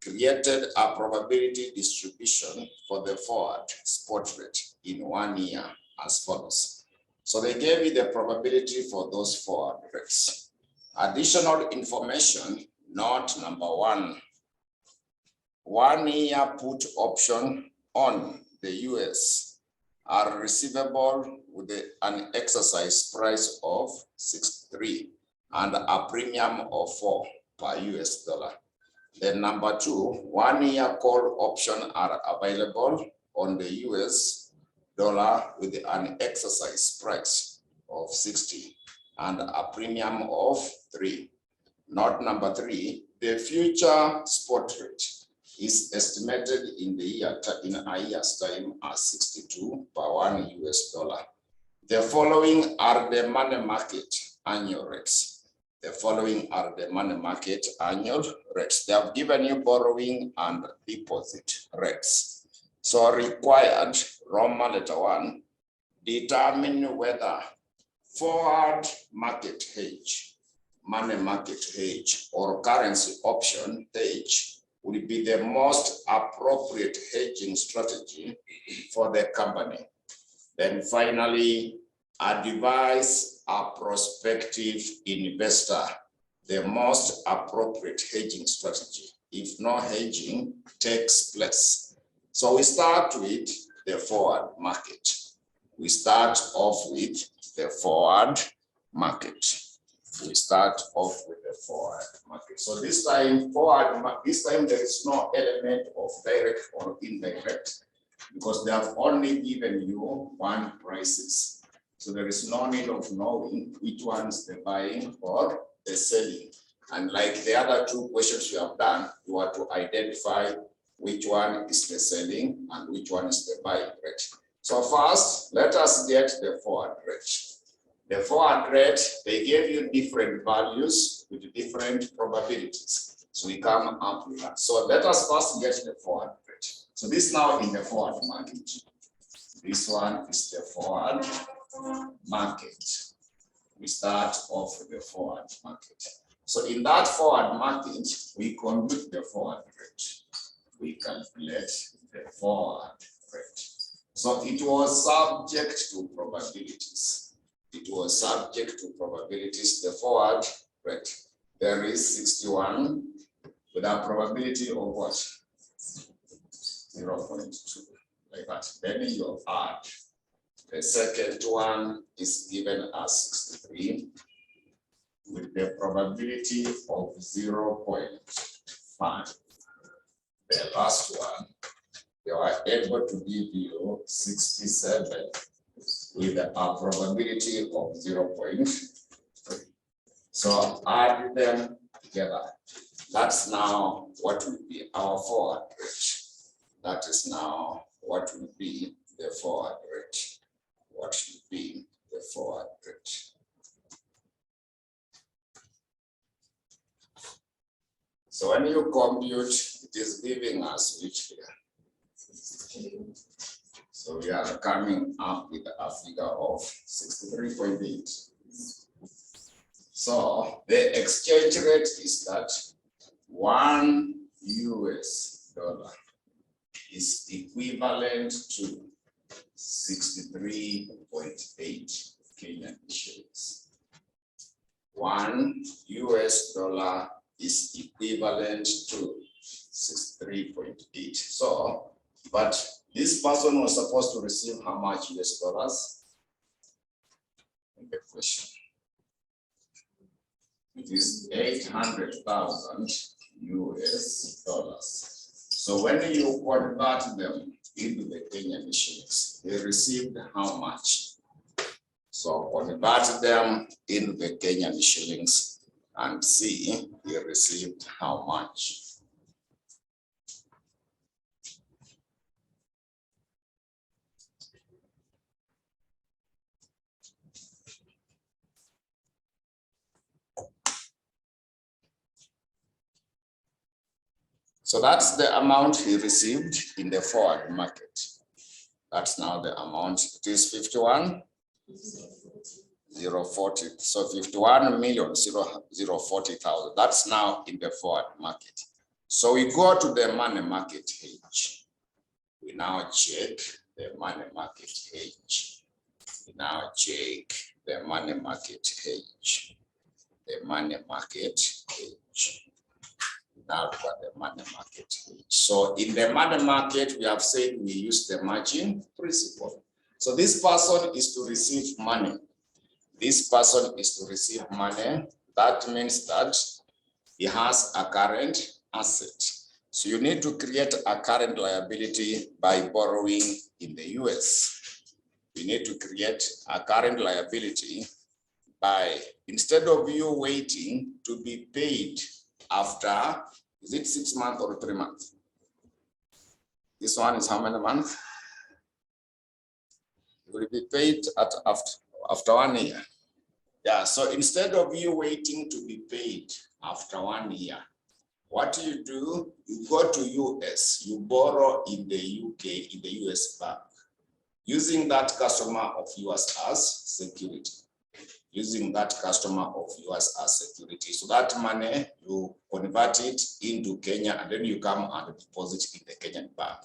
created a probability distribution for the forward spot rate in 1 year as follows. So they gave you the probability for those forward rates. Additional information, note number 1. 1 year put option on the US are receivable with an exercise price of 63 and a premium of 4 per US dollar. Then number 2, 1 year call option are available on the US dollar with an exercise price of 60 and a premium of 3. Note number 3, the future spot rate is estimated in a year's time as 62 per 1 US dollar. The following are the money market annual rates. The following are the money market annual rates. They have given you borrowing and deposit rates. So required, Roman letter 1, determine whether forward market hedge, money market hedge, or currency option hedge will be the most appropriate hedging strategy for the company. Then finally, advise a prospective investor the most appropriate hedging strategy if no hedging takes place. So we start with the forward market. We start off with the forward market. We start off with the forward market. So this time there is no element of direct or indirect because they have only given you one prices. So there is no need of knowing which one is the buying or the selling. And like the other two questions you have done, you are to identify which one is the selling and which one is the buying rate. So first, let us get the forward rate. The forward rate, they gave you different values with different probabilities. So we come up with that. So let us first get the forward rate. So this now in the forward market. This one is the forward market. We start off with the forward market. So in that forward market, we compute the forward rate. We calculate the forward rate. So it was subject to probabilities. It was subject to probabilities. The forward rate, there is 61 with a probability of what? 0.2, like that. Then you add. The second one is given as 63 with the probability of 0.5. The last one, they were able to give you 67 with a probability of 0.3. So add them together. That's now what will be our forward rate. That is now what will be the forward rate. What should be the forward rate? So when you compute, it is giving us which figure? So we are coming up with a figure of 63.8. So the exchange rate is that $1 is equivalent to 63.8 Kenyan shillings. $1 is equivalent to 63.8. So, but this person was supposed to receive how much US dollars? In the question. It is 800,000 US dollars. So when you convert them into the Kenyan shillings, they received how much? So convert them into the Kenyan shillings and see they received how much. So that's the amount he received in the forward market. That's now the amount. It is 51,040. So 51,040,000. That's now in the forward market. So we go to the money market hedge. We now check the money market hedge. We now check the money market hedge. The money market hedge. Now for the money market. So in the money market, we have said we use the margin principle. So this person is to receive money. This person is to receive money. That means that he has a current asset. So you need to create a current liability by borrowing in the US. You need to create a current liability by, instead of you waiting to be paid after, is it 6 months or 3 months? This one is how many months? You will be paid after 1 year. Yeah, so instead of you waiting to be paid after 1 year, what you do, you go to US, you borrow in the UK, in the US bank, using that customer of yours as security. Using that customer of yours as security. So that money, you convert it into Kenya and then you come and deposit in the Kenyan bank.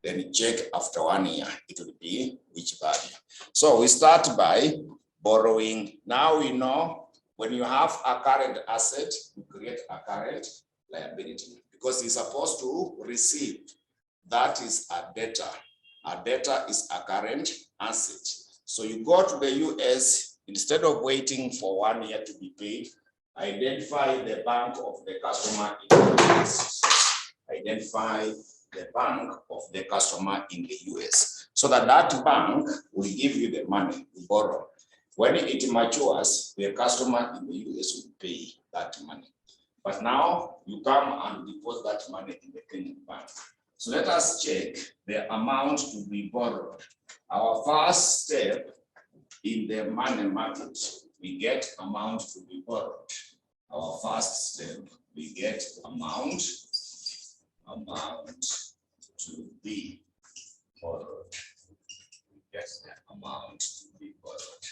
Then you check after 1 year, it will be which value. So we start by borrowing. Now we know when you have a current asset, you create a current liability because he's supposed to receive that is a debtor. A debtor is a current asset. So you go to the US, instead of waiting for 1 year to be paid, identify the bank of the customer in the US. Identify the bank of the customer in the US, so that that bank will give you the money to borrow. When it matures, the customer in the US will pay that money. But now you come and deposit that money in the Kenyan bank. So let us check the amount to be borrowed. Our first step in the money market, we get amount to be borrowed. Our first step, we get amount to be borrowed. Yes, the amount to be borrowed.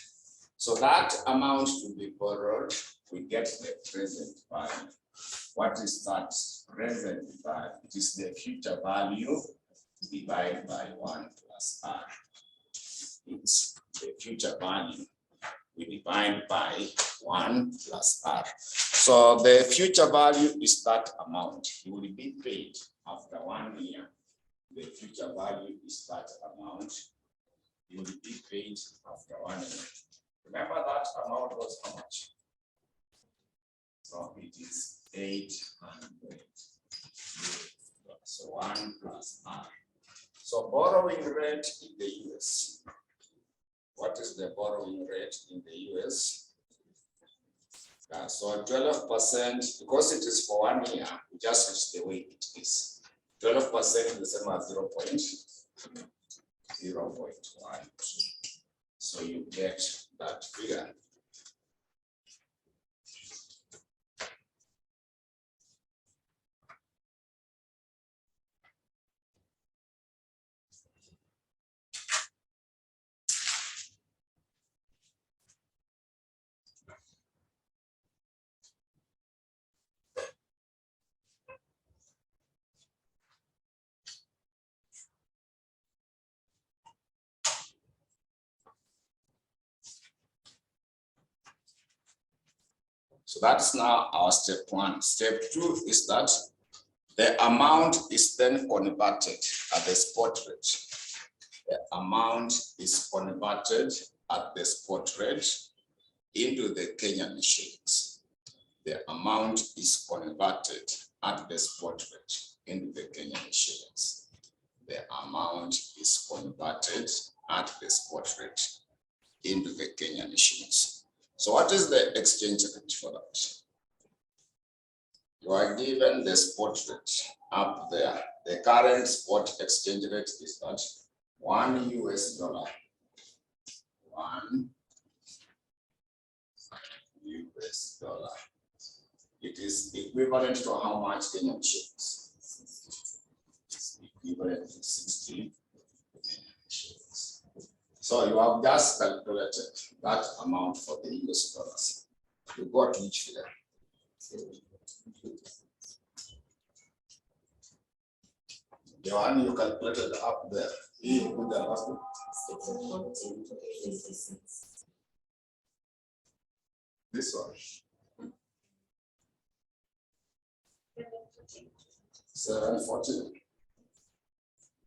So that amount to be borrowed, we get the present value. What is that present value? It is the future value divided by 1 plus R. It's the future value we divide by 1 plus R. So the future value is that amount. You will be paid after 1 year. The future value is that amount. You will be paid after 1 year. Remember that amount was how much? So it is 800. So 1 plus R. So borrowing rate in the US. What is the borrowing rate in the US? So 12%, because it is for 1 year, just it's the way it is. 12% is the same as 0.1. So you get that figure. So that's now our step 1. Step 2 is that the amount is then converted at the spot rate. The amount is converted at the spot rate into the Kenyan shillings. The amount is converted at the spot rate into the Kenyan shillings. The amount is converted at the spot rate into the Kenyan shillings. So what is the exchange rate for that? You are given the spot rate up there. The current spot exchange rate is that $1 US. 1 US dollar. It is equivalent to how much Kenyan shillings? It's equivalent to 60 shillings. So you have just calculated that amount for the US dollars. You got which figure? The one you calculated up there. You put the last one. 614. This one. 714.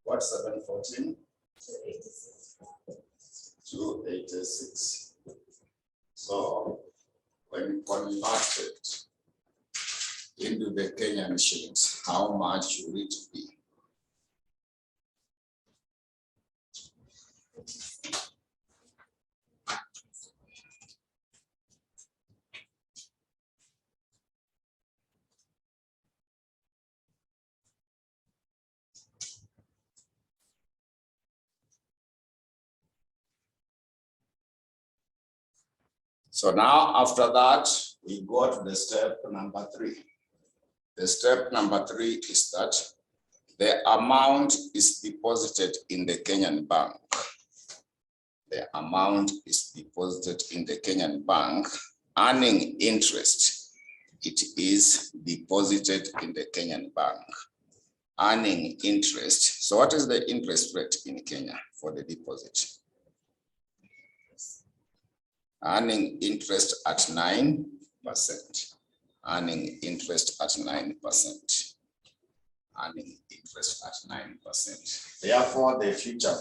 What's 714? 286. So when converted into the Kenyan shillings, how much should it be? So now after that, we go to the step number 3. The step number 3 is that the amount is deposited in the Kenyan bank. The amount is deposited in the Kenyan bank, earning interest. It is deposited in the Kenyan bank, earning interest. So what is the interest rate in Kenya for the deposit? Earning interest at 9%. Earning interest at 9%. earning interest at 9%. Therefore, the future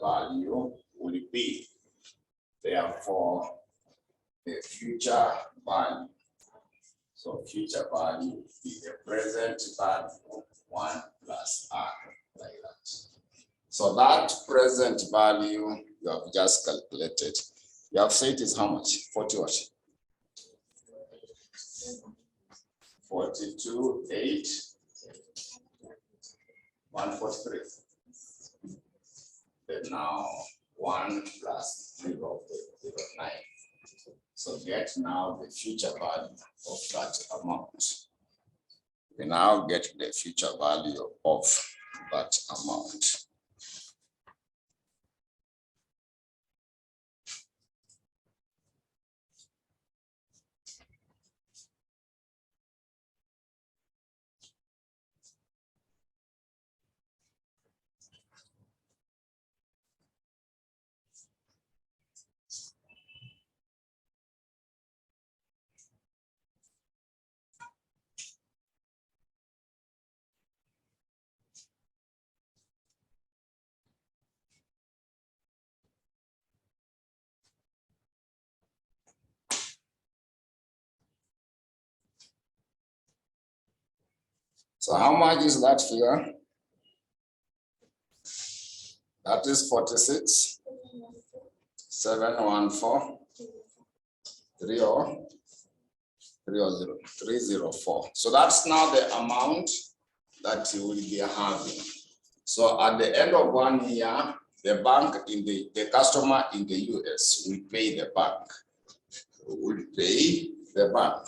value will be, the future value. So future value is the present value 1 plus R, like that. So that present value you have just calculated, you have said is how much? 40 what? 42,8, 143. Then now 1 plus 0, 9. So get now the future value of that amount. We now get the future value of that amount. So how much is that figure? That is 46, 714, 304. So that's now the amount that you will be having. So at the end of 1 year, the bank in the customer in the US will pay the bank.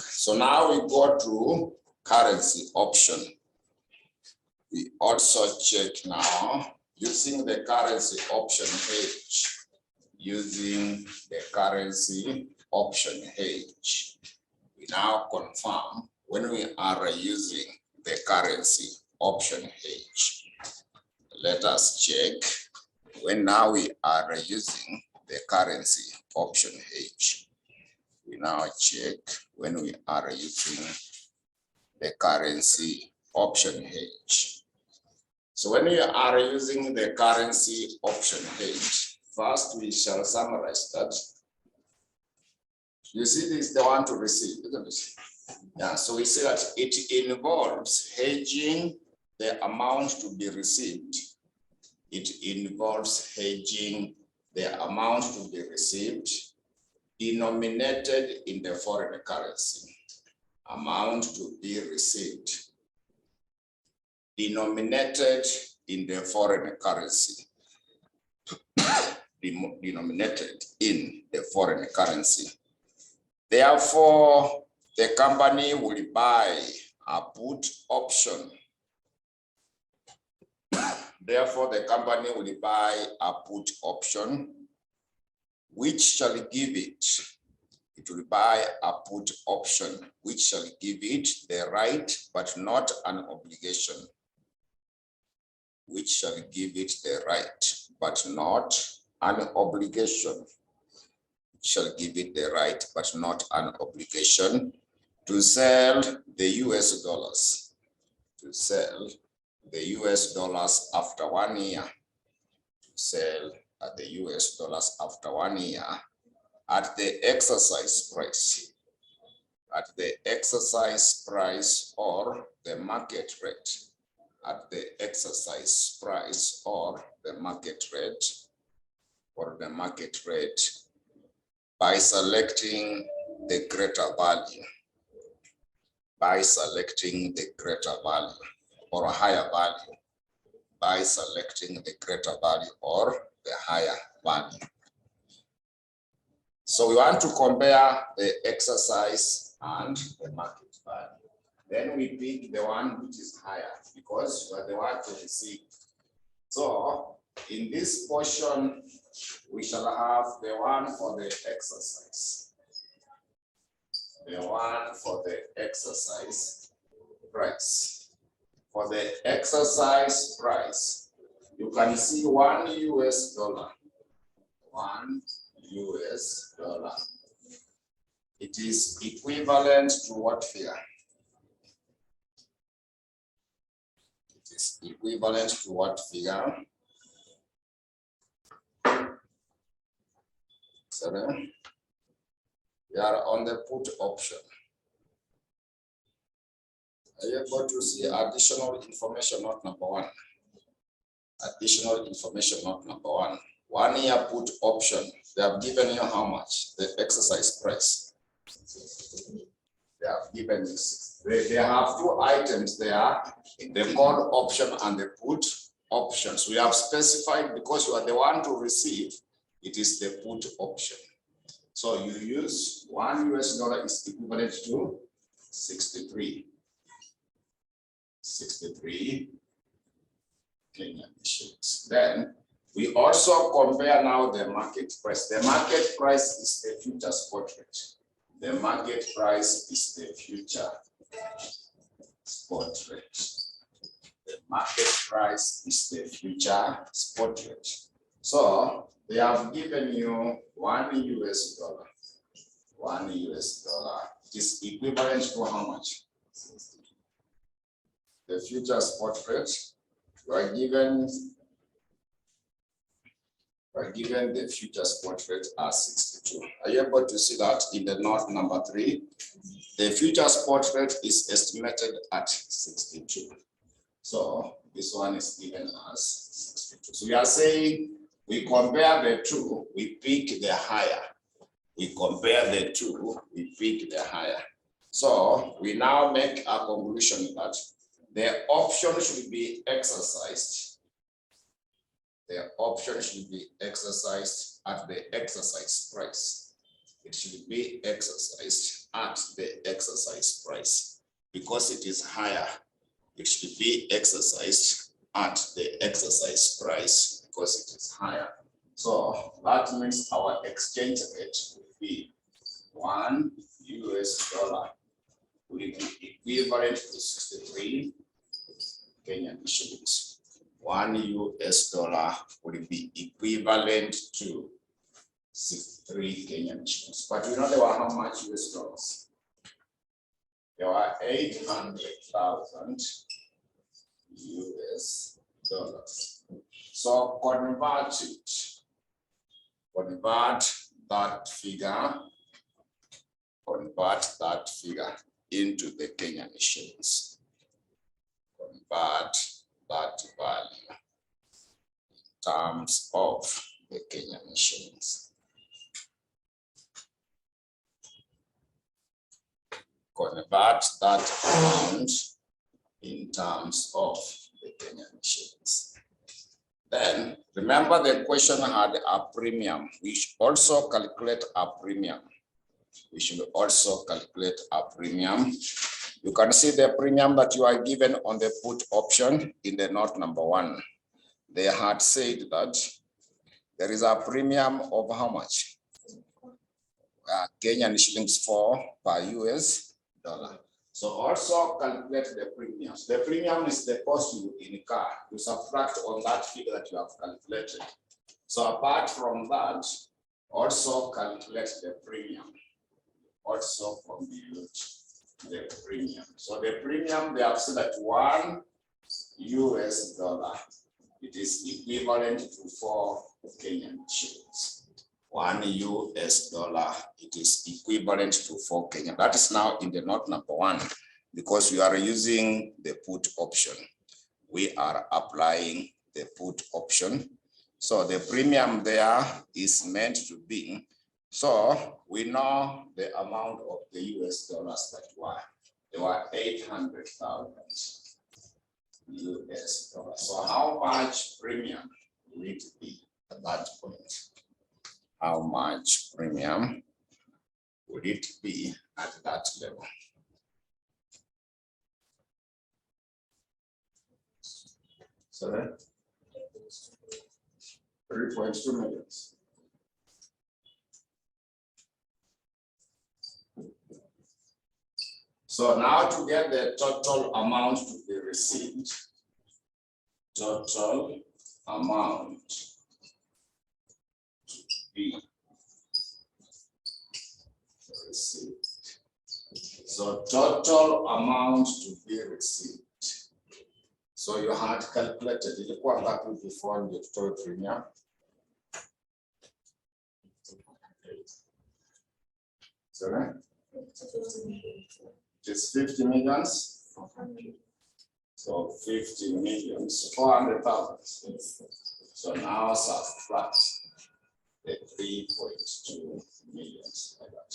So now we go to currency option. We also check now using the currency option hedge. We now confirm when we are using the currency option hedge. Let us check when now we are using the currency option hedge. We now check when we are using the currency option hedge. So when we are using the currency option hedge, first we shall summarize that. You see, this is the one to receive, isn't it? Yeah, so we say that it involves hedging the amount to be received. It involves hedging the amount to be received denominated in the foreign currency. Amount to be received denominated in the foreign currency. Denominated in the foreign currency. Therefore, the company will buy a put option. Therefore, the company will buy a put option, which shall give it. It will buy a put option, which shall give it the right, but not an obligation. Which shall give it the right, but not an obligation. Shall give it the right, but not an obligation to sell the US dollars. To sell the US dollars after 1 year. To sell at the US dollars after 1 year at the exercise price. At the exercise price or the market rate. At the exercise price or the market rate. Or the market rate. By selecting the greater value. By selecting the greater value or a higher value. By selecting the greater value or the higher value. So we want to compare the exercise and the market value. Then we pick the one which is higher because we are the one to receive. So in this portion, we shall have the one for the exercise. The one for the exercise price. For the exercise price, you can see $1 US. $1 US. It is equivalent to what figure? is equivalent to what figure? Sorry. We are on the put option. Are you able to see additional information, not number one? Additional information, not number one. 1 year put option. They have given you how much? The exercise price. They have given this. They have two items there, the call option and the put options. We have specified because you are the one to receive, it is the put option. So you use $1 is equivalent to 63 Kenyan shillings. Then we also compare now the market price. The market price is the future spot rate. The market price is the future spot rate. The market price is the future spot rate. So they have given you $1. $1 is equivalent to how much? The future spot rate. You are given the future spot rate as 62. Are you able to see that in the note number 3? The future spot rate is estimated at 62. So this one is given as 62. So we are saying we compare the two, we pick the higher. We compare the two, we pick the higher. So we now make a conclusion that the option should be exercised. The option should be exercised at the exercise price. It should be exercised at the exercise price because it is higher. It should be exercised at the exercise price because it is higher. So that means our exchange rate will be $1 will be equivalent to 63 Kenyan shillings. $1 will be equivalent to 63 Kenyan shillings. But you know there were how much US dollars? There were 800,000 US dollars. So convert that figure into the Kenyan shillings. Convert that value in terms of the Kenyan shillings. Convert that amount in terms of the Kenyan shillings. Then remember the question had a premium. We should also calculate a premium. We should also calculate a premium. You can see the premium that you are given on the put option in the note number 1. They had said that there is a premium of how much? Kenyan shillings 4 per US dollar. So also calculate the premiums. The premium is the cost you incur. You subtract on that figure that you have calculated. So apart from that, also calculate the premium. Also compute the premium. So the premium, they have said that $1, it is equivalent to 4 Kenyan shillings. $1, it is equivalent to 4 Kenyan. That is now in the note number 1 because we are using the put option. We are applying the put option. So the premium there is meant to be. So we know the amount of the US dollars that there were 800,000 US dollars. So how much premium will it be at that point? How much premium would it be at that level? Sorry? 3.2 million. So now to get the total amount to be received, total amount to be received. So total amount to be received. So you had calculated ilikuwa ngapi before ndio tutoe premium? Sorry? It is 50 millions. So 50 millions, 400,000. So now subtract the 3.2 millions like that.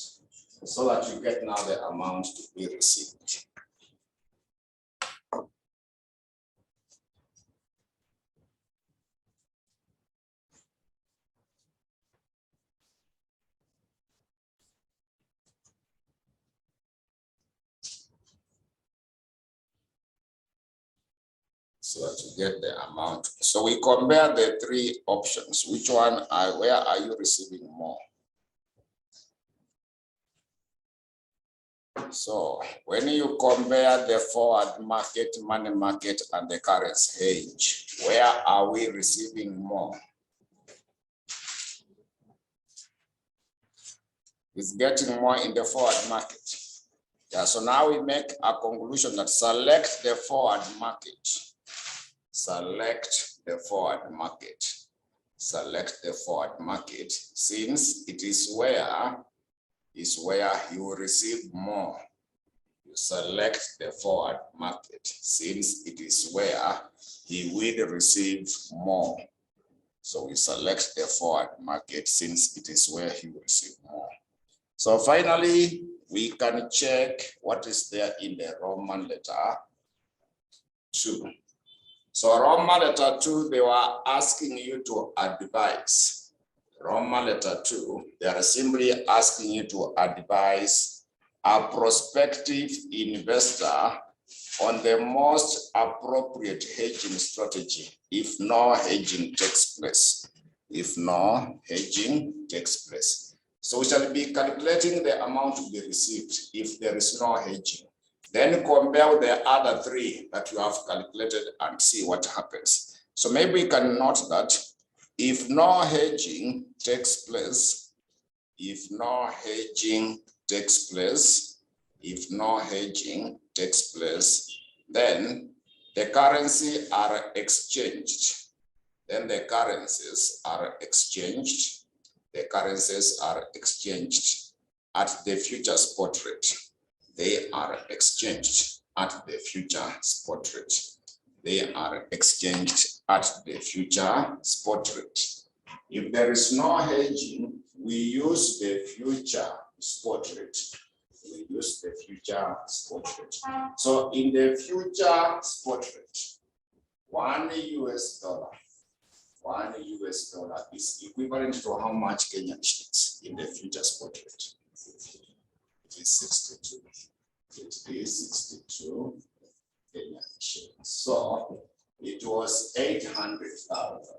So that you get now the amount to be received. So that you get the amount. So we compare the three options. Which one where are you receiving more? So when you compare the forward market, money market, and the currency hedge, where are we receiving more? It's getting more in the forward market. Yeah, so now we make a conclusion that select the forward market. Select the forward market. Select the forward market, since it is where you will receive more. You select the forward market, since it is where he will receive more. So we select the forward market, since it is where he will receive more. So finally, we can check what is there in the Roman letter 2. So Roman letter 2, they were asking you to advise. Roman letter 2, they are simply asking you to advise a prospective investor on the most appropriate hedging strategy if no hedging takes place. If no hedging takes place. So we shall be calculating the amount to be received if there is no hedging. Then compare with the other three that you have calculated and see what happens. So maybe we can note that if no hedging takes place, if no hedging takes place, if no hedging takes place, then the currency are exchanged. Then the currencies are exchanged. The currencies are exchanged at the future spot rate. They are exchanged at the future spot rate. They are exchanged at the future spot rate. If there is no hedging, we use the future spot rate. We use the future spot rate. So in the future spot rate, $1 is equivalent to how much Kenyan shillings in the future spot rate? It is 62. It is 62 Kenyan shillings. So it was 800,000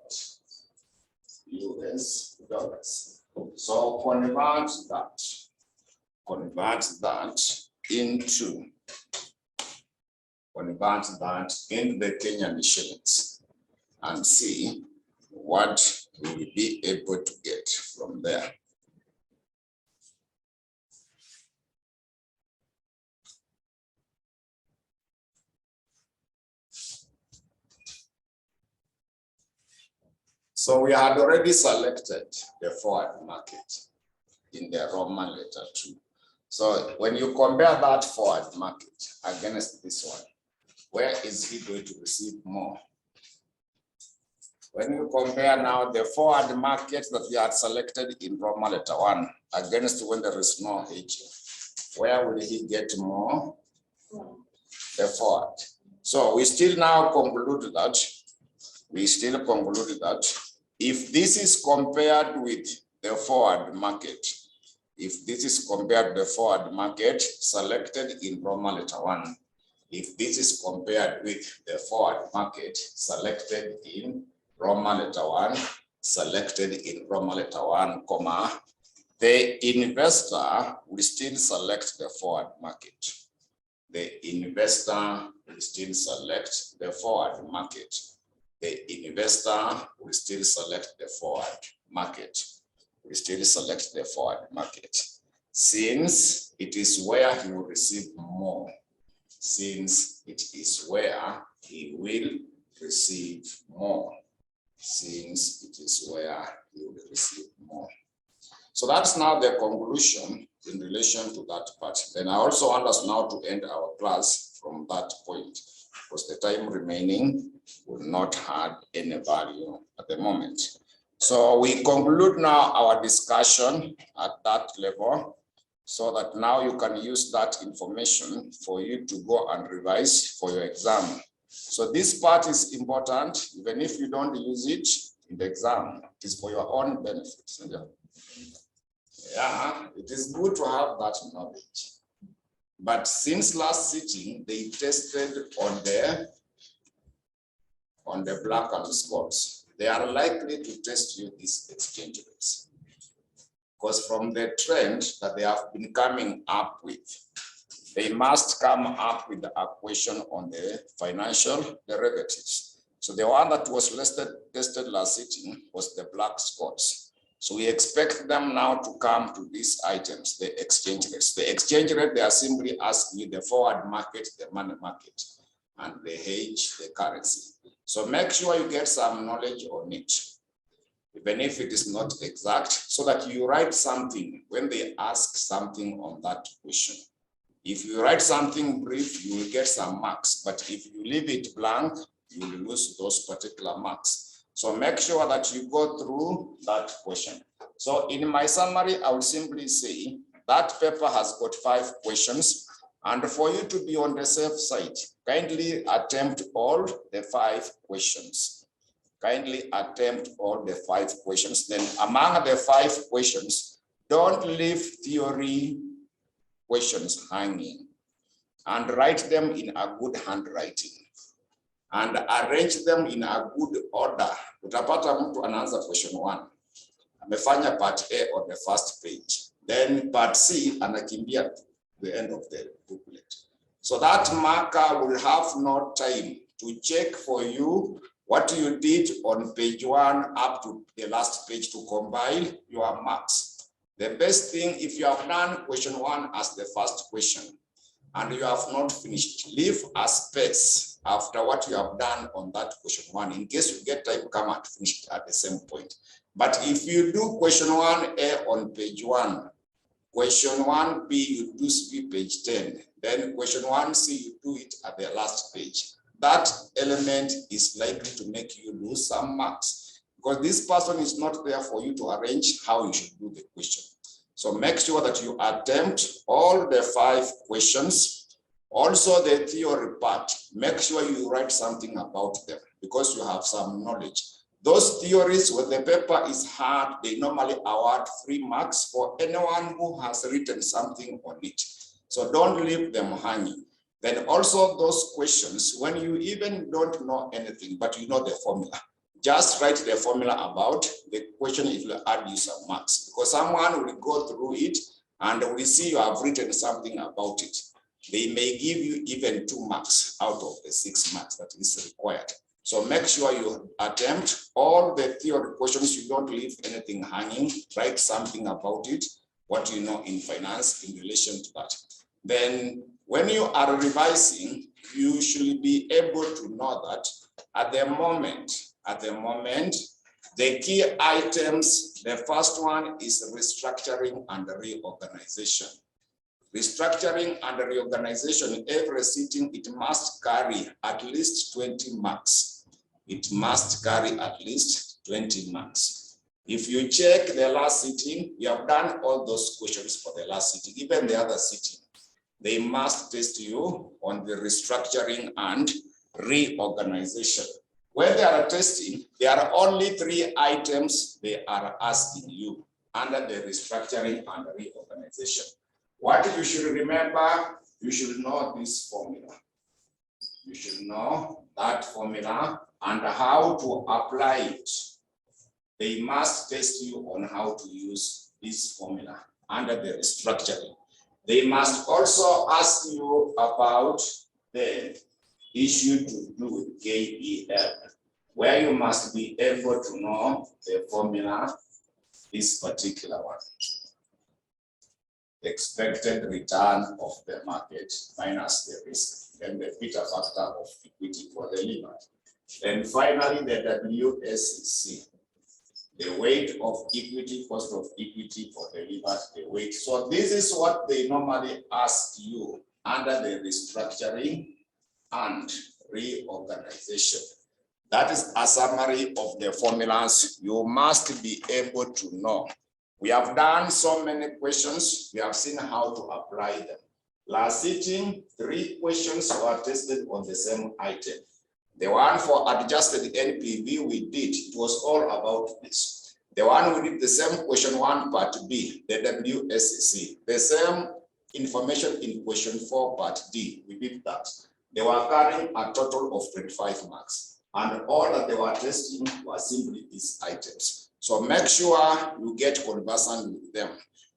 US dollars. So convert that into the Kenyan shillings and see what we will be able to get from there. So we had already selected the forward market in the Roman letter 2. So when you compare that forward market against this one, where is he going to receive more? When you compare now the forward market that we had selected in Roman letter 1 against when there is no hedging, where will he get more? The forward. So we still now conclude that if this is compared with the forward market, if this is compared to the forward market selected in Roman letter 1, if this is compared with the forward market selected in Roman letter 1, selected in Roman letter 1, comma, the investor will still select the forward market. The investor will still select the forward market. The investor will still select the forward market. We still select the forward market, since it is where he will receive more. since it is where he will receive more. Since it is where he will receive more. So that's now the conclusion in relation to that part. Then I also want us now to end our class from that point, because the time remaining will not have any value at the moment. So we conclude now our discussion at that level, so that now you can use that information for you to go and revise for your exam. So this part is important, even if you don't use it in the exam, it is for your own benefit. Yeah, it is good to have that knowledge. But since last sitting, they tested on the black and Scots, they are likely to test you these exchange rates. Because from the trend that they have been coming up with, they must come up with a question on the financial derivatives. So the one that was tested last sitting was the black Scots. So we expect them now to come to these items, the exchange rates. The exchange rate, they are simply asking you the forward market, the money market, and the hedge, the currency. So make sure you get some knowledge on it, even if it is not exact, so that you write something when they ask something on that question. If you write something brief, you will get some marks, but if you leave it blank, you will lose those particular marks. So make sure that you go through that question. So in my summary, I will simply say that paper has got 5 questions. And for you to be on the safe side, kindly attempt all the 5 questions. Kindly attempt all the 5 questions. Then among the 5 questions, don't leave theory questions hanging, and write them in a good handwriting. And arrange them in a good order. Utapata mtu anaanza question 1. Amefanya part A on the first page. Then part C anakimbia to the end of the booklet. So that marker will have no time to check for you what you did on page 1 up to the last page to compile your marks. The best thing, if you have done question 1 as the first question, and you have not finished, leave a space after what you have done on that question 1, in case you get time, come and finish it at the same point. But if you do question 1A on page 1, question 1B, you do see page 10, then question 1C, you do it at the last page. That element is likely to make you lose some marks, because this person is not there for you to arrange how you should do the question. So make sure that you attempt all the 5 questions. Also the theory part, make sure you write something about them, because you have some knowledge. Those theories, when the paper is hard, they normally award 3 marks for anyone who has written something on it. So don't leave them hanging. Then also those questions, when you even don't know anything, but you know the formula, just write the formula about the question. It will add you some marks, because someone will go through it and will see you have written something about it. They may give you even 2 marks out of the 6 marks that is required. So make sure you attempt all the theory questions. You don't leave anything hanging. Write something about it, what you know in finance in relation to that. Then when you are revising, you should be able to know that at the moment, the key items, the first one is restructuring and reorganization. Restructuring and reorganization, every sitting, it must carry at least 20 marks. It must carry at least 20 marks. If you check the last sitting, you have done all those questions for the last sitting, even the other sitting. They must test you on the restructuring and reorganization. When they are testing, there are only 3 items they are asking you under the restructuring and reorganization. What you should remember, you should know this formula. You should know that formula and how to apply it. They must test you on how to use this formula under the restructuring. They must also ask you about the issue to do with KEL, where you must be able to know the formula, this particular one. Expected return of the market minus the risk. and the beta factor of equity for delivered. And finally, the WSEC, the weight of equity, cost of equity for delivered, the weight. So this is what they normally ask you under the restructuring and reorganization. That is a summary of the formulas you must be able to know. We have done so many questions. We have seen how to apply them. Last sitting, 3 questions were tested on the same item. The one for adjusted NPV we did, it was all about this. The one we did the same question 1 part B, the WSEC, the same information in question 4 part D, we did that. They were carrying a total of 25 marks, and all that they were testing were simply these items. So make sure you get conversant with them.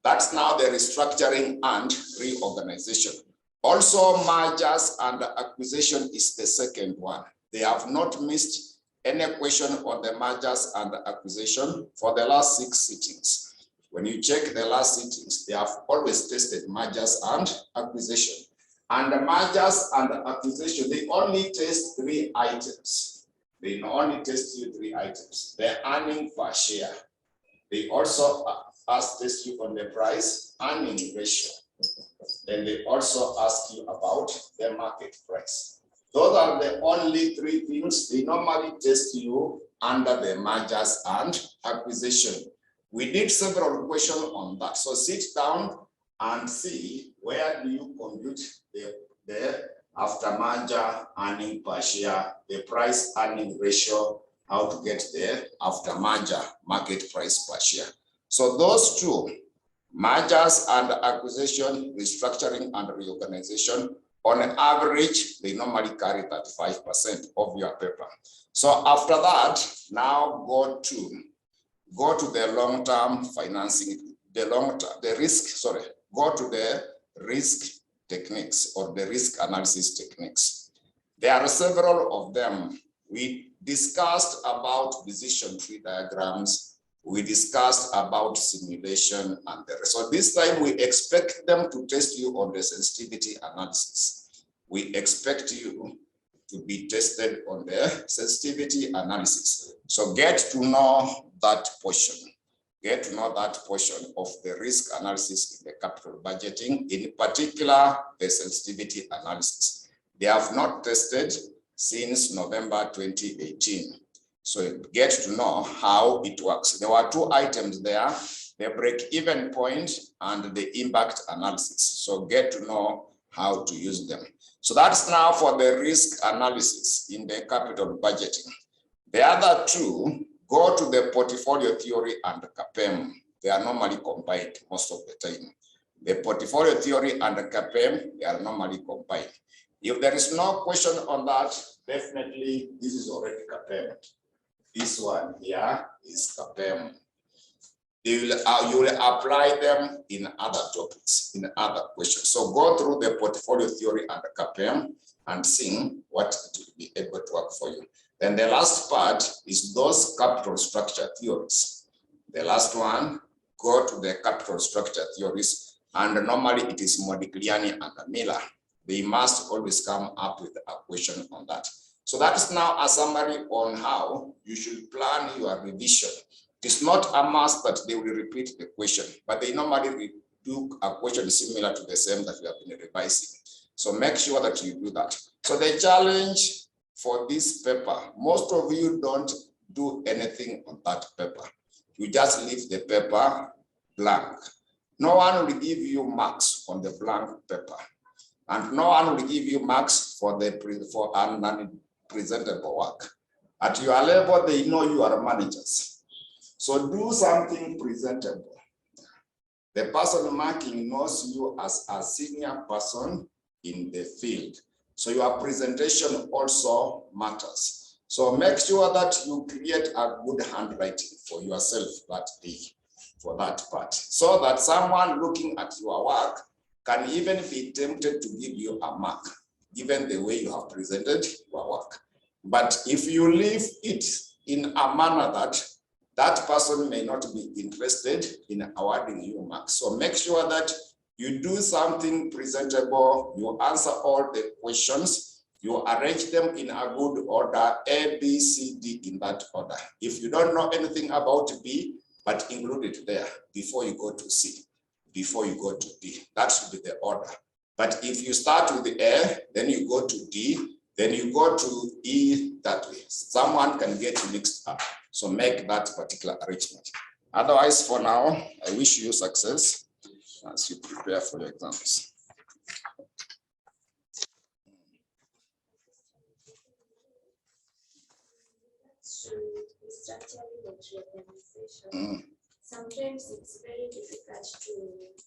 That's now the restructuring and reorganization. Also, mergers and acquisition is the second one. They have not missed any question on the mergers and acquisition for the last 6 sittings. When you check the last sittings, they have always tested mergers and acquisition. And the mergers and acquisition, they only test 3 items. They only test you 3 items. The earning per share. They also test you on the price earning ratio. Then they also ask you about the market price. Those are the only 3 things they normally test you under the mergers and acquisition. We did several questions on that. So sit down and see where do you compute the after merger earning per share, the price earning ratio, how to get the after merger market price per share. So those 2, mergers and acquisition, restructuring and reorganization, on average, they normally carry 35% of your paper. So after that, now go to the long-term financing, go to the risk techniques or the risk analysis techniques. There are several of them. We discussed about decision tree diagrams. We discussed about simulation and the rest. So this time we expect them to test you on the sensitivity analysis. We expect you to be tested on the sensitivity analysis. So get to know that portion. Get to know that portion of the risk analysis in the capital budgeting, in particular the sensitivity analysis. They have not tested since November 2018. So get to know how it works. There were 2 items there, the break-even point and the impact analysis. So get to know how to use them. So that's now for the risk analysis in the capital budgeting. The other 2, go to the portfolio theory and CAPM. They are normally combined most of the time. The portfolio theory and the CAPM, they are normally combined. If there is no question on that, definitely this is already CAPM. This one here is CAPM. You will apply them in other topics, in other questions. So go through the portfolio theory and the CAPM and see what it will be able to work for you. Then the last part is those capital structure theories. The last one, go to the capital structure theories, and normally it is Modigliani and Miller. They must always come up with a question on that. So that is now a summary on how you should plan your revision. It's not a must that they will repeat the question, but they normally do a question similar to the same that we have been revising. So make sure that you do that. So the challenge for this paper, most of you don't do anything on that paper. You just leave the paper blank. No one will give you marks on the blank paper. And no one will give you marks for non-presentable work. At your level, they know you are managers. So do something presentable. The person marking knows you as a senior person in the field. So your presentation also matters. So make sure that you create a good handwriting for yourself that day, for that part, so that someone looking at your work can even be tempted to give you a mark, given the way you have presented your work. But if you leave it in a manner that that person may not be interested in awarding you marks. So make sure that You do something presentable, you answer all the questions, you arrange them in a good order, A, B, C, D in that order. If you don't know anything about B, but include it there before you go to C, before you go to D. That should be the order. But if you start with the A, then you go to D, then you go to E that way. Someone can get mixed up. So make that particular arrangement. Otherwise, for now, I wish you success as you prepare for your exams. Sometimes it's very difficult to